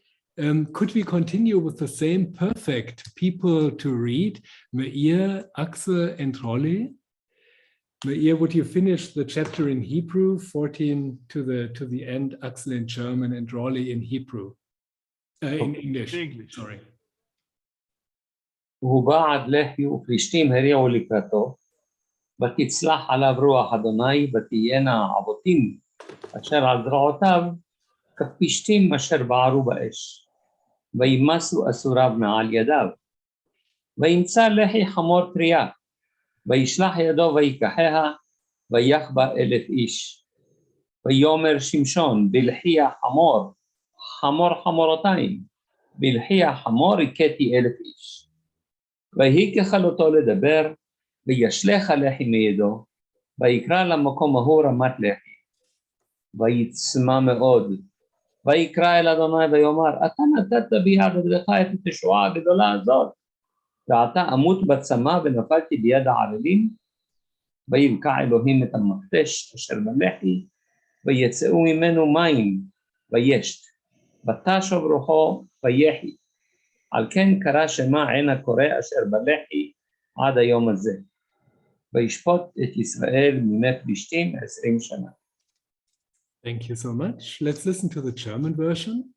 Could we continue with the same perfect people to read? Meir, Axel, and Rolly. Meir, would you finish the chapter in Hebrew, 14 to the end, Axel in German, and Rolly in Hebrew, in English. Sorry. ובעד לחי ופלישתים הריעו לקראתו, ותצלח עליו רוח אדוני, ותהיינה עבותים אשר על זרועותיו, כפלישתים אשר בערו באש, וימסו אסוריו מעל ידיו. וימצא לחי חמור טריה, וישלח ידו ויקחיה, ויחבא 1,000 איש. ויאמר שמשון, בלחי החמור, חמורתיים, בלחי החמור הכיתי 1,000 איש. ויהי ככלותו לדבר, וישלך הלחי מידו, ויקרא למקום ההוא רמת לחי. ויצמא מאוד, ויקרא אל אדוני ויאמר, אתה נתת ביד ידך את התשועה הגדולה הזאת, ועתה אמות בצמא ונפלתי ביד הערלים, ויבקע אלוהים את המכתש אשר בלחי, ויצאו ממנו מים, וישת, ותשוב רוחו ויחי. על כן קרא שמה עין הקורא אשר בלחי עד היום הזה. וישפוט את ישראל מימי פלישתים 20 שנה. Thank you so much. Let's listen to the German version.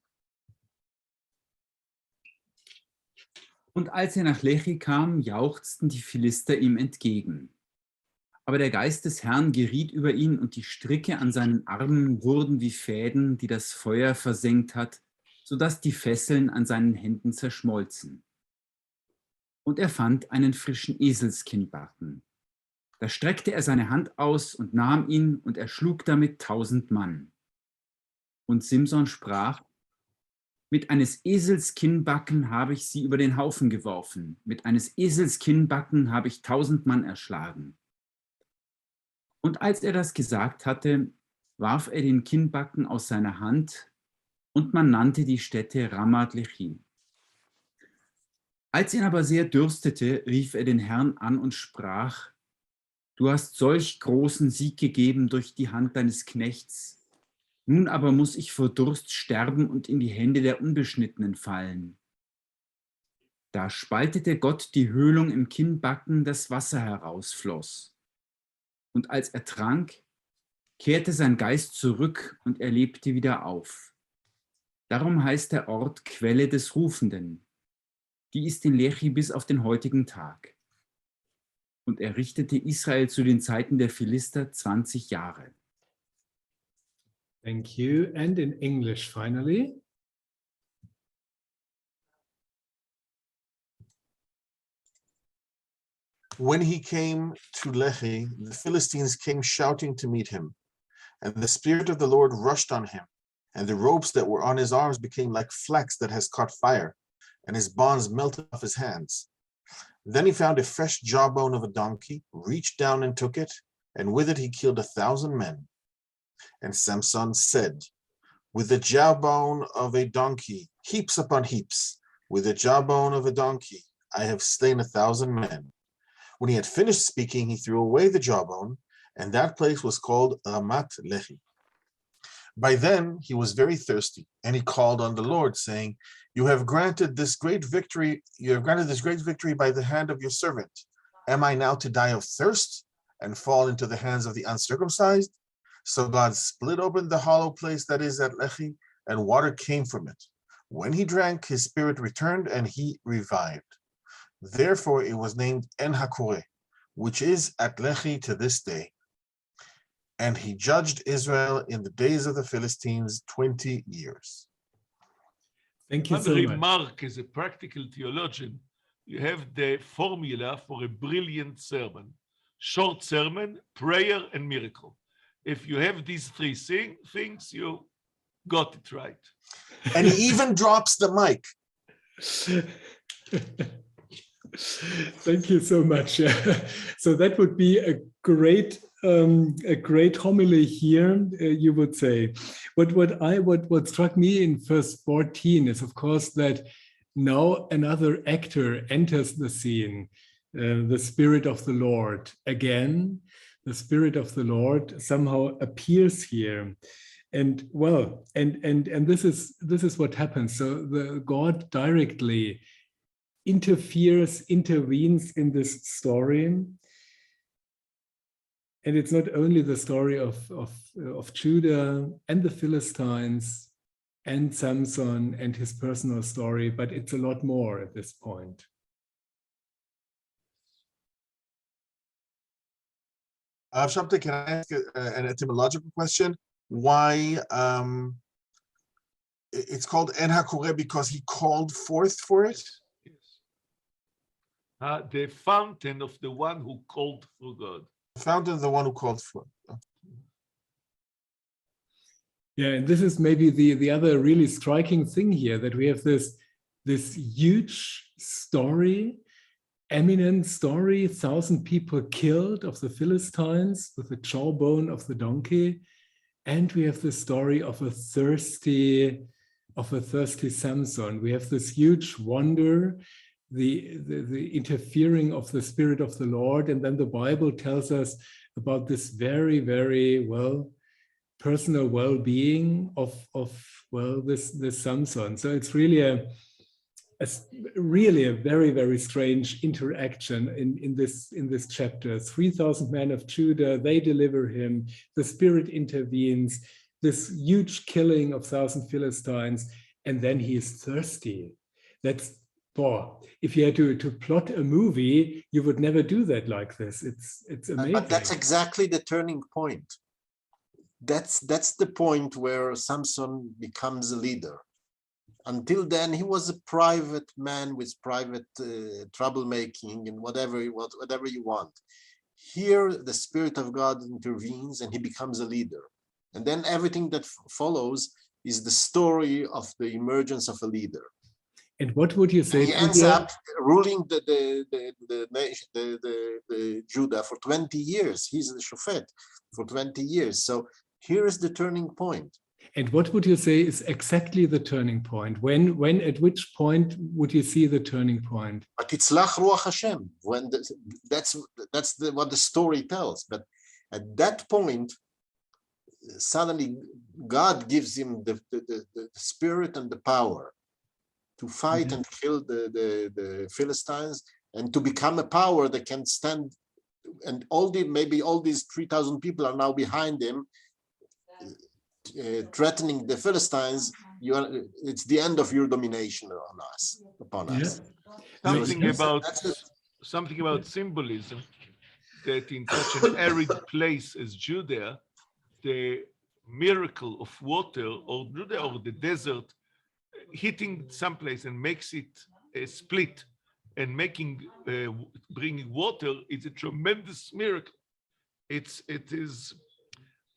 Und als er nach Lechi kam, jauchzten die Philister ihm entgegen. Aber der Geist des Herrn geriet über ihn, und die Stricke an seinen Armen wurden wie Fäden, die das Feuer versengt hat, sodass die Fesseln an seinen Händen zerschmolzen. Und er fand einen frischen Eselskinnbarten. Da streckte er seine Hand aus und nahm ihn und erschlug damit 1000 Mann. Und Simson sprach, mit eines Esels Kinnbacken habe ich sie über den Haufen geworfen, mit eines Esels Kinnbacken habe ich 1000 Mann erschlagen. Und als er das gesagt hatte, warf er den Kinnbacken aus seiner Hand und man nannte die Stätte Ramat Lechi. Als ihn aber sehr dürstete, rief er den Herrn an und sprach, du hast solch großen Sieg gegeben durch die Hand deines Knechts. Nun aber muss ich vor Durst sterben und in die Hände der Unbeschnittenen fallen. Da spaltete Gott die Höhlung im Kinnbacken, das Wasser herausfloss. Und als er trank, kehrte sein Geist zurück und er lebte wieder auf. Darum heißt der Ort Quelle des Rufenden. Die ist in Lechi bis auf den heutigen Tag. Und er richtete Israel zu den Zeiten der Philister 20 Jahre. Thank you. And in English, finally. When he came to Lehi, the Philistines came shouting to meet him, and the Spirit of the Lord rushed on him, and the ropes that were on his arms became like flax that has caught fire, and his bonds melted off his hands. Then he found a fresh jawbone of a donkey, reached down and took it, and with it he killed 1,000 men. And Samson said, with the jawbone of a donkey, heaps upon heaps, with the jawbone of a donkey, I have slain 1,000 men. When he had finished speaking, he threw away the jawbone, and that place was called Ramat Lehi. By then he was very thirsty, and he called on the Lord, saying, you have granted this great victory by the hand of your servant. Am I now to die of thirst and fall into the hands of the uncircumcised? So God split open the hollow place that is at Lehi, and water came from it. When he drank, his spirit returned, and he revived. Therefore it was named En Hakore, which is at Lehi to this day. And he judged Israel in the days of the Philistines 20 years. Thank you One so much. remark as a practical theologian, you have the formula for a brilliant sermon. Short sermon, prayer, and miracle. If you have these three things, you got it right. And he even drops the mic. Thank you so much. So that would be a great homily here, you would say. What struck me in verse 14 is, of course, that now another actor enters the scene, the Spirit of the Lord. Again, the Spirit of the Lord somehow appears here. And well, and this is what happens. So the God directly intervenes in this story. And it's not only the story of Judah and the Philistines and Samson and his personal story, but it's a lot more at this point. Shabtai, can I ask an etymological question? Why it's called En HaKoreh because he called forth for it? Yes. The fountain of the one who called for God. The fountain of the one who called for it. Yeah, and this is maybe the other really striking thing here, that we have this huge story, eminent story, 1,000 people killed of the Philistines with the jawbone of the donkey. And we have the story of a thirsty Samson. We have this huge wonder, the interfering of the Spirit of the Lord. And then the Bible tells us about this very, very personal well-being of this Samson. So it's really a very, very strange interaction in this chapter. 3,000 men of Judah, they deliver him. The Spirit intervenes. This huge killing of 1,000 Philistines, and then he is thirsty. That's if you had to plot a movie, you would never do that like this. It's amazing. But that's exactly the turning point. That's the point where Samson becomes a leader. Until then, he was a private man with private troublemaking and whatever you want. Here, the Spirit of God intervenes and he becomes a leader. And then everything that follows is the story of the emergence of a leader. And what would you say? And he ends up ruling the nation, the Judah for 20 years. He's the Shofet for 20 years. So here is the turning point. And what would you say is exactly the turning point? When at which point would you see the turning point? But it's Lach Ruach Hashem. When that's what the story tells. But at that point, suddenly God gives him the spirit and the power to fight and kill the Philistines, and to become a power that can stand. And maybe all these 3,000 people are now behind him, threatening the Philistines. It's the end of your domination upon us. Something about symbolism, that in such an arid place as Judea, the miracle of water, or the desert hitting someplace and makes it split and bringing water, is a tremendous miracle. It is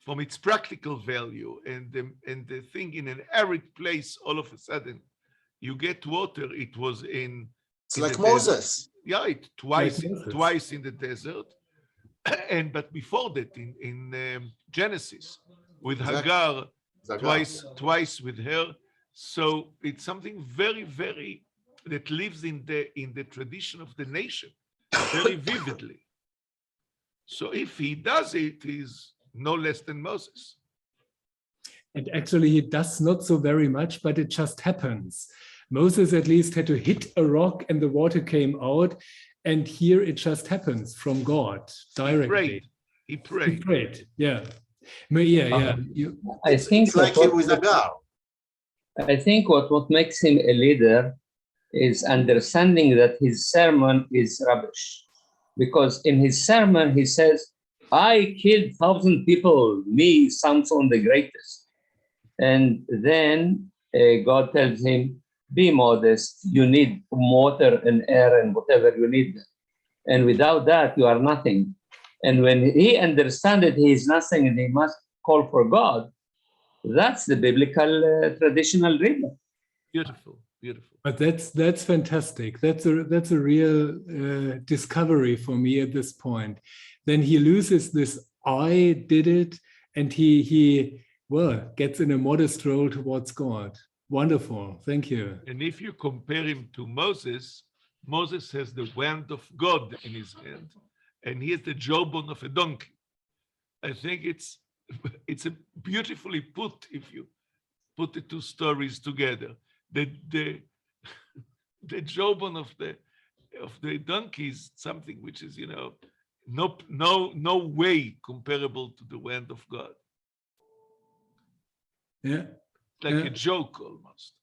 from its practical value, and the thing in an arid place, all of a sudden you get water. It was it's like Moses. Yeah, twice in the desert, but before that in Genesis with Hagar, twice with her. So it's something very, very that lives in the tradition of the nation very vividly. So if he does it, he's no less than Moses. And actually he does not so very much, but it just happens. Moses at least had to hit a rock and the water came out, and here it just happens from God directly. He prayed. Yeah. I think it's like him with Hagar. I think what makes him a leader is understanding that his sermon is rubbish. Because in his sermon, he says, I killed 1,000 people, me, Samson the greatest. And then God tells him, be modest, you need water and air and whatever you need. And without that, you are nothing. And when he understands that he is nothing and he must call for God, that's the biblical traditional reading. Beautiful. But that's fantastic. That's a real discovery for me at this point. Then he loses this I did it, and he gets in a modest role towards God. Wonderful. Thank you. And if you compare him to Moses, Moses has the wand of God in his hand, and he has the jawbone of a donkey. I think it's a beautifully put if you put the two stories together. The jawbone of the donkey is something which is, no way comparable to the wand of God. Yeah. Like a joke almost.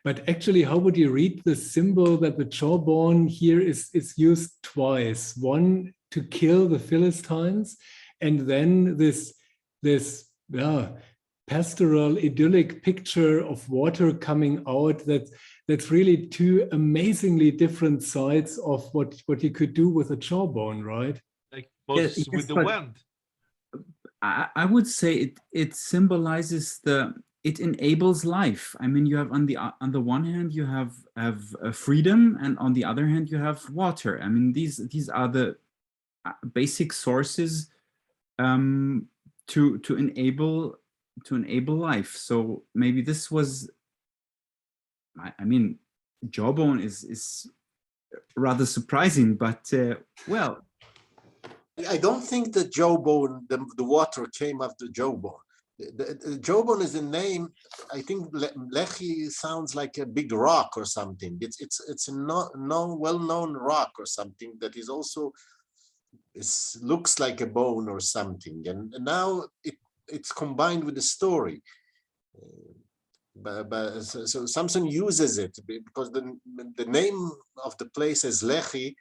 But actually, how would you read the symbol that the jawbone here is used twice? One to kill the Philistines, and then this pastoral, idyllic picture of water coming out. That's really two amazingly different sides of what you could do with a jawbone, right? Like Moses with the wand. I would say it symbolizes it enables life. I mean, you have on the one hand you have freedom, and on the other hand you have water. I mean, these are the basic sources to enable life. So maybe this was, I mean, jawbone is rather surprising, but well. I don't think the jawbone, the water came after jawbone. The jawbone is a name. I think Lehi sounds like a big rock or something. It's a well-known rock or something that is also looks like a bone or something. And now it's combined with the story. So Samson uses it because the name of the place is Lehi.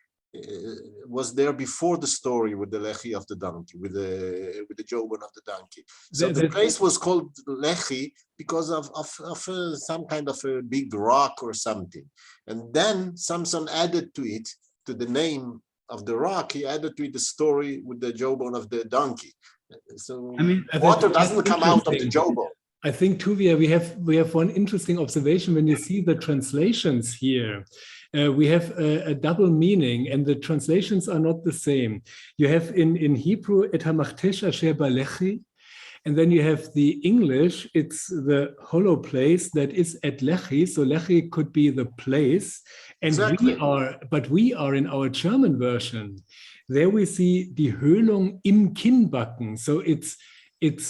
Was there before the story with the Lehi of the donkey, with the jawbone of the donkey. So the place was called Lehi because of some kind of a big rock or something. And then Samson added to it, to the name the rock, he added to it the story with the jawbone of the donkey. So I mean, water that's doesn't come out of the interesting. jawbone. I think, Tuvia, we have one interesting observation when you see the translations here. We have a double meaning, and the translations are not the same. You have in Hebrew, et hamachtesh asher balechi, and then you have the English, it's the hollow place that is at Lechi. So Lechi could be the place. And Exactly. we are in our German version. There we see die Höhlung im Kinnbacken. So it's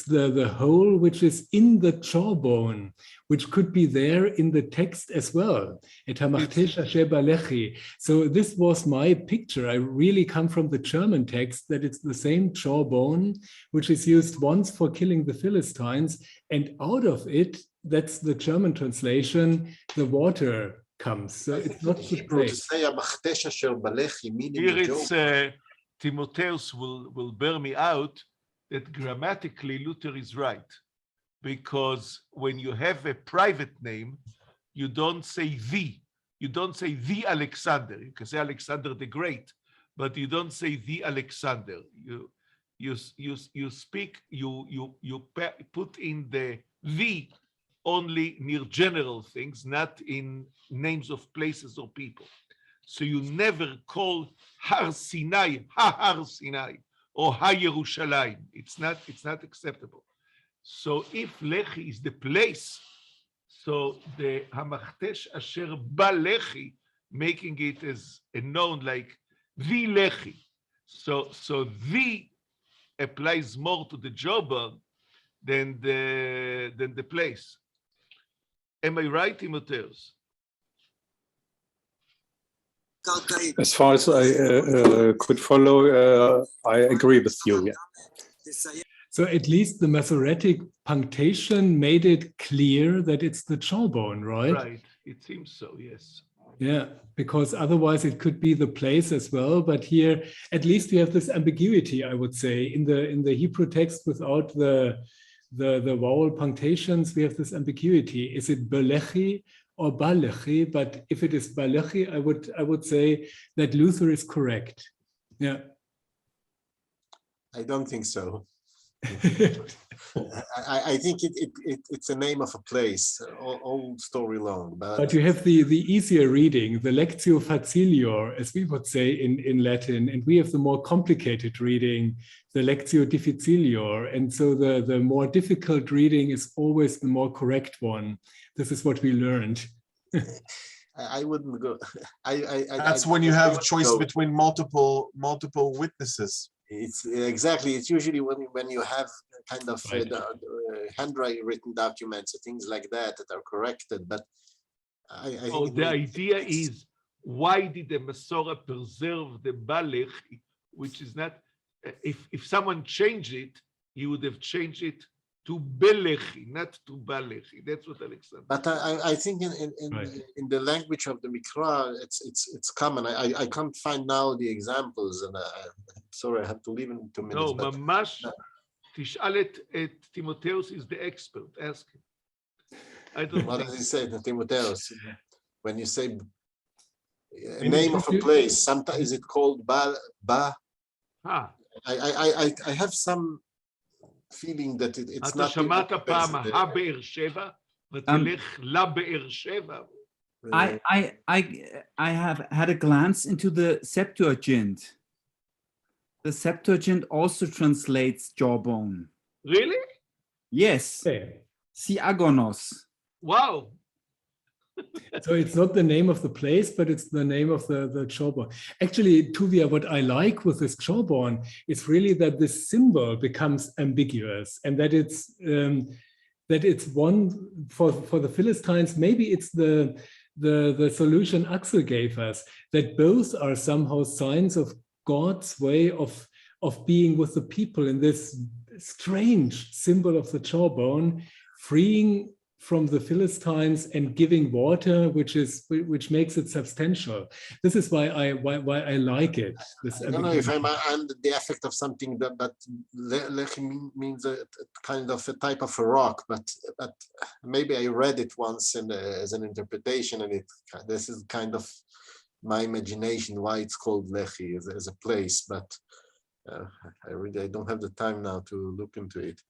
the hole which is in the jawbone, which could be there in the text as well. Et hamachtesh asher balechi. So this was my picture. I really come from the German text that it's the same jawbone, which is used once for killing the Philistines. And out of it, that's the German translation, the water comes. So it's not the Hebrew to place. say hamachtesh asher balechi, meaning Here the it's jawbone. Timotheus will bear me out that grammatically Luther is right, because when you have a private name, you don't say the. You don't say the Alexander. You can say Alexander the Great, but you don't say the Alexander. You put in the only near general things, not in names of places or people. So you never call Har Sinai, Har Sinai, or Ha Yerushalayim. It's not acceptable. So if Lechi is the place, so the Hamachtesh Asher Ba Lechi, making it as a noun like the Lechi. So the applies more to the jawbone than the place. Am I right, Timotheus? As far as I could follow, I agree with you. Yeah. So at least the Masoretic punctation made it clear that it's the jawbone, right? Right. It seems so, yes. Yeah, because otherwise it could be the place as well. But here, at least we have this ambiguity, I would say, in the Hebrew text without the vowel punctations. We have this ambiguity. Is it belechi or balechi? But if it is balechi, I would say that Luther is correct. Yeah. I don't think so. I think it's a name of a place, old story long. But you have the easier reading, the lectio facilior, as we would say in Latin, and we have the more complicated reading, the lectio difficilior. And so the more difficult reading is always the more correct one. This is what we learned. I wouldn't go. That's when you have choice between multiple witnesses. It's exactly. It's usually when you have kind of handwritten documents or things like that are corrected. But I think the idea is, why did the Masorah preserve the Balechi, which is not? If someone changed it, he would have changed it to Belechi, not to Balechi. That's what Alexander. But I think in the language of the Mikra, it's common. I can't find now the examples, and sorry, I have to leave in 2 minutes. No, Mamash, Tish'al et Timotheus is the expert. Ask him. I don't know. What does he say, Timotheus? When you say a name of a place, sometimes is it called Ba? Ah. I have some feeling that it's not. שמעת פעם הבאר שבע ותלך לבאר שבע. I have had a glance into the Septuagint. The Septuagint also translates jawbone. Really? Yes. Siagonos. Wow. So it's not the name of the place, but it's the name of the jawbone. Actually, Tuvia, what I like with this jawbone is really that this symbol becomes ambiguous, and that it's one for the Philistines. Maybe it's the solution Axel gave us, that both are somehow signs of God's way of being with the people in this strange symbol of the jawbone, freeing from the Philistines and giving water, which makes it substantial. This is why I like it. I don't know if I'm under the effect of something, but Lechi means a kind of a type of a rock, but maybe I read it once as an interpretation, and this is kind of my imagination why it's called Lehi as a place, but I don't have the time now to look into it.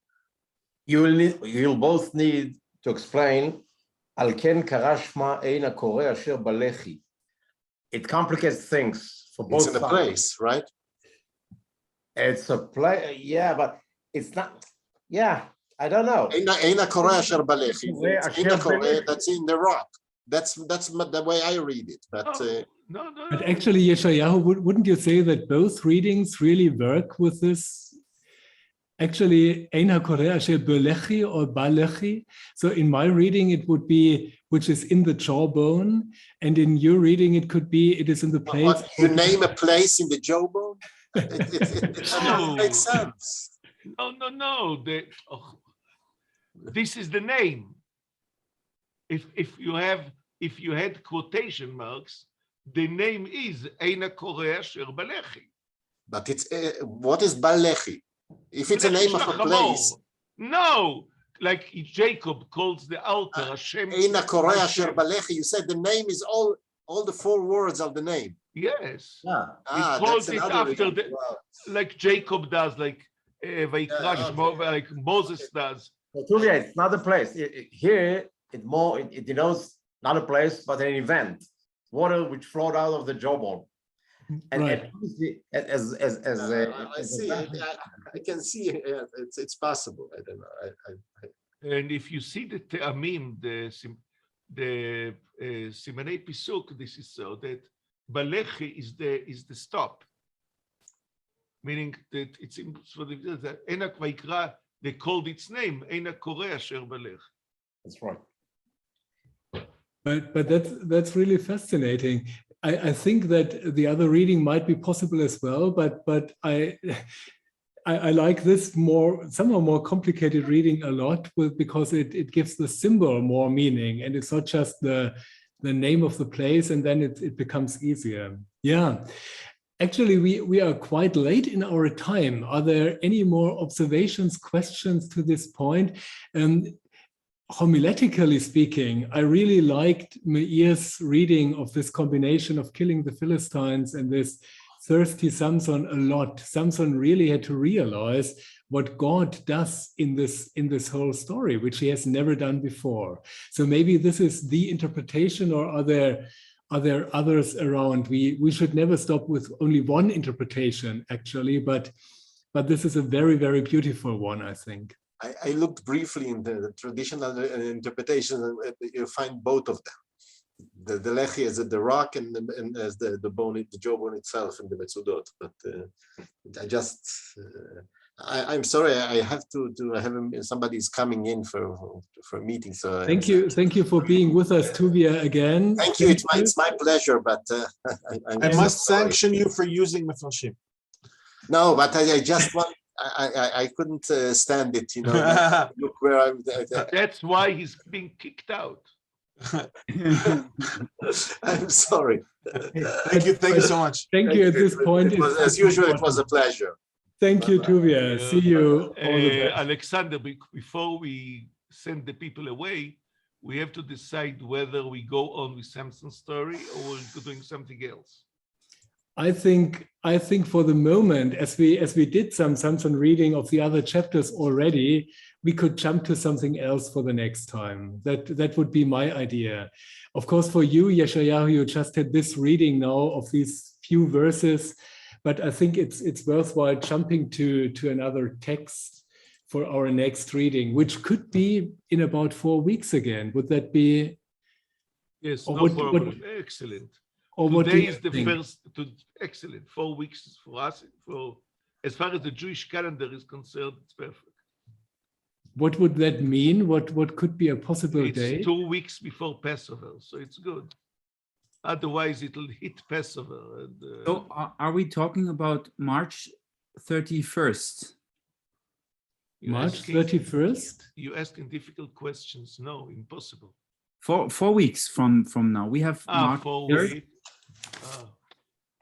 You'll both need to explain. Al ken kara shma ein hakore asher balechi. It complicates things for both It's in a sides. place, right? It's a play, yeah, but it's not. Yeah, I don't know. Ein hakore asher balechi. Ein hakore, that's in the rock. That's the way I read it. But No. But actually, Yeshayahu, wouldn't you say that both readings really work with this? Actually, Ein HaKoreh Asher Belechi or Balechi. So in my reading, it would be, which is in the jawbone. And in your reading, it could be, it is in the place. what, you name a place in the jawbone? It doesn't make sense. No. This is the name. If you had quotation marks, the name is Ein HaKoreh Asher Balechi. But it's what is Balechi? If it's a name of a place. No, like Jacob calls the altar Hashem. Ein HaKoreh Asher Balechi. You said the name is all the 4 words of the name. Yes. Yeah. He calls that's it another after reason. Wow. like Jacob does, like Vayikra Shmo, like Moses does. So Tuvia, it's not a place. Here, it denotes not a place, but an event. Water which flowed out of the jawbone. And Right. I see. I can see it's possible. I don't know. And if you see the Ammim, the Simanei Pisuk, this is so that Balechi is the stop, meaning that it's for the Enak Vayikra. They called its name Ein HaKoreh Asher Balechi. That's right. But that's really fascinating. I think that the other reading might be possible as well, but I like this somehow more complicated reading a lot because it gives the symbol more meaning, and it's not just the name of the place, and then it becomes easier. Yeah. Actually, we are quite late in our time. Are there any more observations, questions to this point? Homiletically speaking, I really liked Meir's reading of this combination of killing the Philistines and this thirsty Samson a lot. Samson really had to realize what God does in this whole story, which he has never done before. So maybe this is the interpretation, or are there others around? We should never stop with only one interpretation, actually, but this is a very, very beautiful one, I think. I looked briefly in the traditional interpretation, and you find both of them. The lechi is the rock, and as the bone, the jawbone itself, in the Metzudot. But I'm sorry, I have to have somebody's coming in for a meeting. So thank you for being with us, Tuvia, again. Thank you. It's my pleasure, but I must sanction you for using Mefarshim. No, but I just want. I couldn't stand it, Look where I'm. That's why he's being kicked out. I'm sorry. Thank you so much. Thank you. At this point, As usual, it was a pleasure. Thank you, Tuvia. See you. All the best. Alexander, before we send the people away, we have to decide whether we go on with Samson's story or we're doing something else. I think for the moment, as we did some Samson reading of the other chapters already, we could jump to something else for the next time. That would be my idea. Of course, for you, Yeshayahu, you just had this reading now of these few verses, but I think it's worthwhile jumping to another text for our next reading, which could be in about 4 weeks again. Would that be? Yes, no problem. Excellent. Or Today is the first. Excellent. 4 weeks for us. As far as the Jewish calendar is concerned, it's perfect. What would that mean? What could be a possible day? It's 2 weeks before Passover, so it's good. Otherwise, it'll hit Passover. And, so, are we talking about March 31st? March 31st? You're asking difficult questions. No, impossible. 4 weeks from now. We have March 4 3rd. weeks.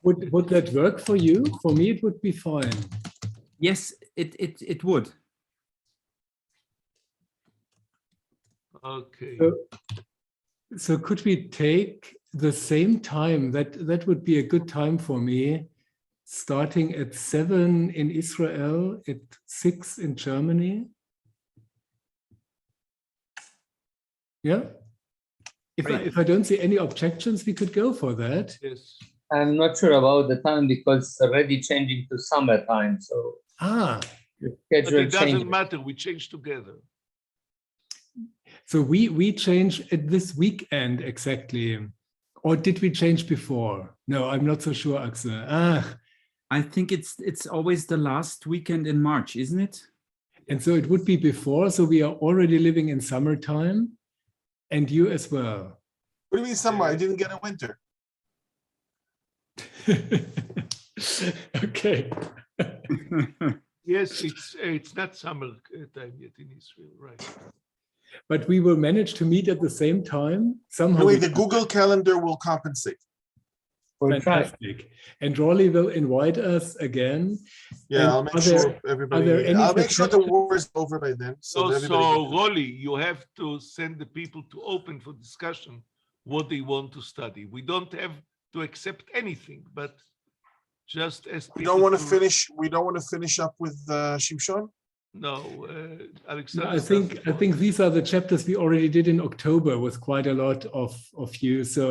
Would that work for you? For me, it would be fine. Yes, it would. Okay. So could we take the same time, that would be a good time for me, starting at 7 in Israel, at 6 in Germany. Yeah. If I don't see any objections, we could go for that. Yes. I'm not sure about the time because it's already changing to summertime. So Ah, the But schedule it doesn't changes. matter. We change together. so we change at this weekend exactly. Or did we change before? No, I'm not so sure, Axel. Ah, I think it's always the last weekend in March, isn't it? and so it would be before. So we are already living in summertime, and you as well. What do you mean summer? I didn't get a winter. Okay. Yes, it's not summer time yet in Israel, right? But we will manage to meet at the same time somehow. Anyway, we the can- Google Calendar will compensate. We'll try. Fantastic. And Rolly will invite us again. Yeah, And I'll make are there- sure everybody. there any I'll make sure the suggestions? war is over by then, so that So, everybody. Can... Rolly, you have to send the people to open for discussion what they want to study. We don't have to accept anything, but just as We don't people want to finish. We don't want to finish up with Shimshon. No, Alexander. I think these are the chapters we already did in October with quite a lot of you. So